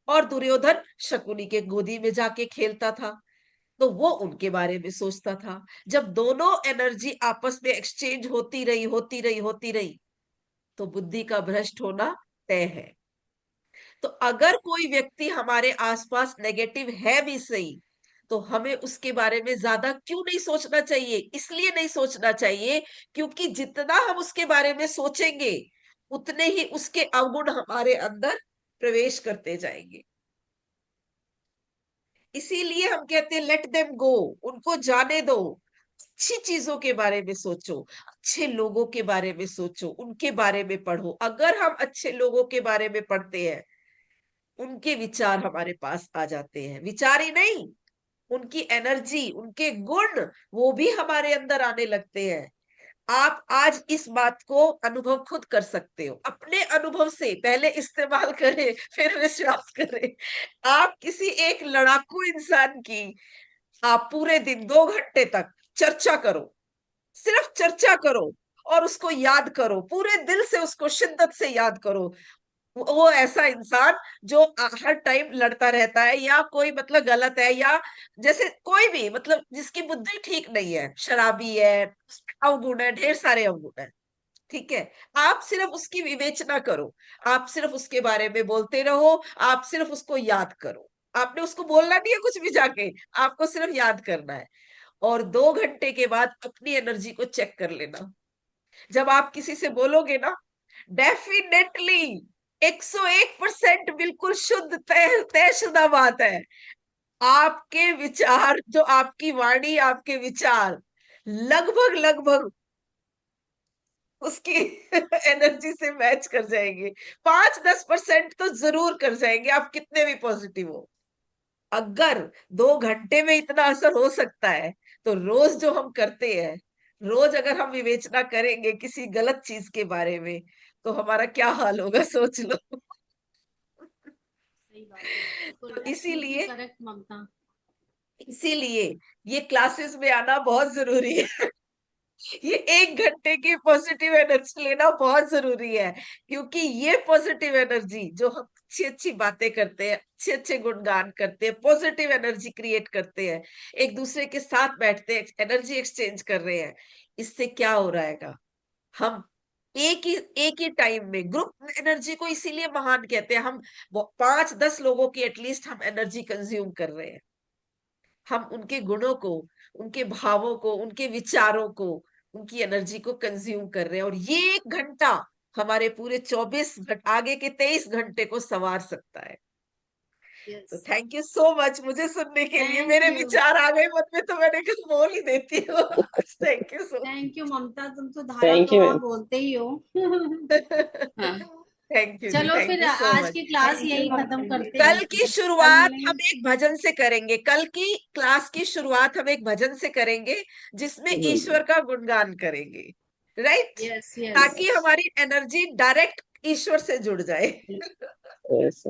[SPEAKER 5] और दुर्योधन शकुनी के गोदी में जाके खेलता था, तो वो उनके बारे में सोचता था। जब दोनों एनर्जी आपस में एक्सचेंज होती रही, तो बुद्धि का भ्रष्ट होना तय है। तो अगर कोई व्यक्ति हमारे आसपास नेगेटिव है भी सही, तो हमें उसके बारे में ज्यादा क्यों नहीं सोचना चाहिए? इसलिए नहीं सोचना चाहिए क्योंकि जितना हम उसके बारे में सोचेंगे, उतने ही उसके अवगुण हमारे अंदर प्रवेश करते जाएंगे। इसीलिए हम कहते हैं लेट देम गो, उनको जाने दो। अच्छी चीजों के बारे में सोचो, अच्छे लोगों के बारे में सोचो, उनके बारे में पढ़ो। अगर हम अच्छे लोगों के बारे में पढ़ते हैं, उनके विचार हमारे पास आ जाते हैं। विचार ही नहीं, उनकी एनर्जी, उनके गुण, वो भी हमारे अंदर आने लगते हैं। आप आज इस बात को अनुभव खुद कर सकते हो, अपने अनुभव से पहले इस्तेमाल करें, फिर विश्वास करें। आप किसी एक लड़ाकू इंसान की आप पूरे दिन 2 घंटे तक चर्चा करो, सिर्फ चर्चा करो, और उसको याद करो, पूरे दिल से उसको शिद्दत से याद करो। वो ऐसा इंसान जो हर टाइम लड़ता रहता है, या कोई मतलब गलत है, या जैसे कोई भी मतलब जिसकी बुद्धि ठीक नहीं है, शराबी है, अवगुण है, ढेर सारे अवगुण है, ठीक है? आप सिर्फ उसकी विवेचना करो, आप सिर्फ उसके बारे में बोलते रहो, आप सिर्फ उसको याद करो, आपने उसको बोलना नहीं है कुछ भी जाके, आपको सिर्फ याद करना है। और 2 घंटे के बाद अपनी एनर्जी को चेक कर लेना। जब आप किसी से बोलोगे ना, डेफिनेटली 101% बिल्कुल शुद्ध तयशुदा बात है, आपके विचार, जो आपकी वाणी, आपके विचार लगभग लगभग उसकी एनर्जी से मैच कर जाएंगे। 5-10% तो जरूर कर जाएंगे, आप कितने भी पॉजिटिव हो। अगर 2 घंटे में इतना असर हो सकता है, तो रोज जो हम करते हैं, रोज अगर हम विवेचना करेंगे किसी गलत चीज के बारे में, तो हमारा क्या हाल होगा, सोच लो।
[SPEAKER 6] सही बात है,
[SPEAKER 5] तो
[SPEAKER 6] बिल्कुल
[SPEAKER 5] इसीलिए
[SPEAKER 6] करेक्ट ममता।
[SPEAKER 5] इसीलिए ये क्लासेस में आना बहुत जरूरी है। ये 1 घंटे की पॉजिटिव एनर्जी लेना बहुत जरूरी है, क्योंकि ये पॉजिटिव एनर्जी जो हम अच्छी अच्छी बातें करते हैं, अच्छे अच्छे गुणगान करते हैं, पॉजिटिव एनर्जी क्रिएट करते हैं, एक दूसरे के साथ बैठते हैं, एनर्जी एक्सचेंज कर रहे हैं, इससे क्या हो रहेगा, हम एक ही टाइम में ग्रुप एनर्जी को इसीलिए महान कहते हैं। हम 5-10 लोगों की एटलीस्ट हम एनर्जी कंज्यूम कर रहे हैं, हम उनके गुणों को, उनके भावों को, उनके विचारों को, उनकी एनर्जी को कंज्यूम कर रहे हैं। और ये 1 घंटा हमारे पूरे 24 आगे के 23 घंटे को संवार सकता है। तो
[SPEAKER 6] yes,
[SPEAKER 5] thank you so much मुझे सुनने के लिए।
[SPEAKER 6] थैंक
[SPEAKER 5] मेरे
[SPEAKER 6] यू,
[SPEAKER 5] विचार आ गए मन में, तो मैंने कहा बोल ही देती हूँ। Thank you so
[SPEAKER 6] thank you Mamta, तुम तो धारा
[SPEAKER 7] थैंक यू
[SPEAKER 6] प्रवाह बोलते ही हो। हाँ,
[SPEAKER 5] थैंक यू जी,
[SPEAKER 6] चलो
[SPEAKER 5] थैंक
[SPEAKER 6] फिर
[SPEAKER 5] यू सो
[SPEAKER 6] आज
[SPEAKER 5] मच।
[SPEAKER 6] की क्लास
[SPEAKER 2] थैंक यू
[SPEAKER 6] यही खत्म
[SPEAKER 2] ममता जी।
[SPEAKER 6] करते
[SPEAKER 5] कल
[SPEAKER 6] हैं,
[SPEAKER 5] की
[SPEAKER 6] कल
[SPEAKER 5] शुरुआत
[SPEAKER 6] मिलेंगे।
[SPEAKER 5] हम एक भजन से करेंगे, कल की क्लास की शुरुआत हम एक भजन से करेंगे, जिसमें ईश्वर का गुणगान करेंगे, राइट,
[SPEAKER 6] यस यस,
[SPEAKER 5] ताकि हमारी एनर्जी डायरेक्ट ईश्वर से जुड़ जाए।
[SPEAKER 7] यस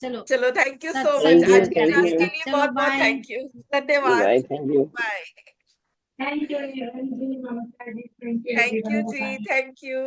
[SPEAKER 6] चलो
[SPEAKER 5] चलो, थैंक यू सो मच,
[SPEAKER 6] सत्संग
[SPEAKER 7] थैंक यू
[SPEAKER 5] आज की
[SPEAKER 7] थैंक
[SPEAKER 6] करते
[SPEAKER 5] क्लास
[SPEAKER 6] हैं,
[SPEAKER 5] के
[SPEAKER 7] यू
[SPEAKER 5] लिए
[SPEAKER 6] चलो
[SPEAKER 5] बहुत बहुत
[SPEAKER 6] बाय।
[SPEAKER 5] थैंक यू, धन्यवाद,
[SPEAKER 7] bye thank you
[SPEAKER 5] bye.
[SPEAKER 2] Thank you जी, Mamta ji, thank you
[SPEAKER 5] thank you
[SPEAKER 2] everyone,
[SPEAKER 5] जी,
[SPEAKER 2] बाय।
[SPEAKER 5] Thank you.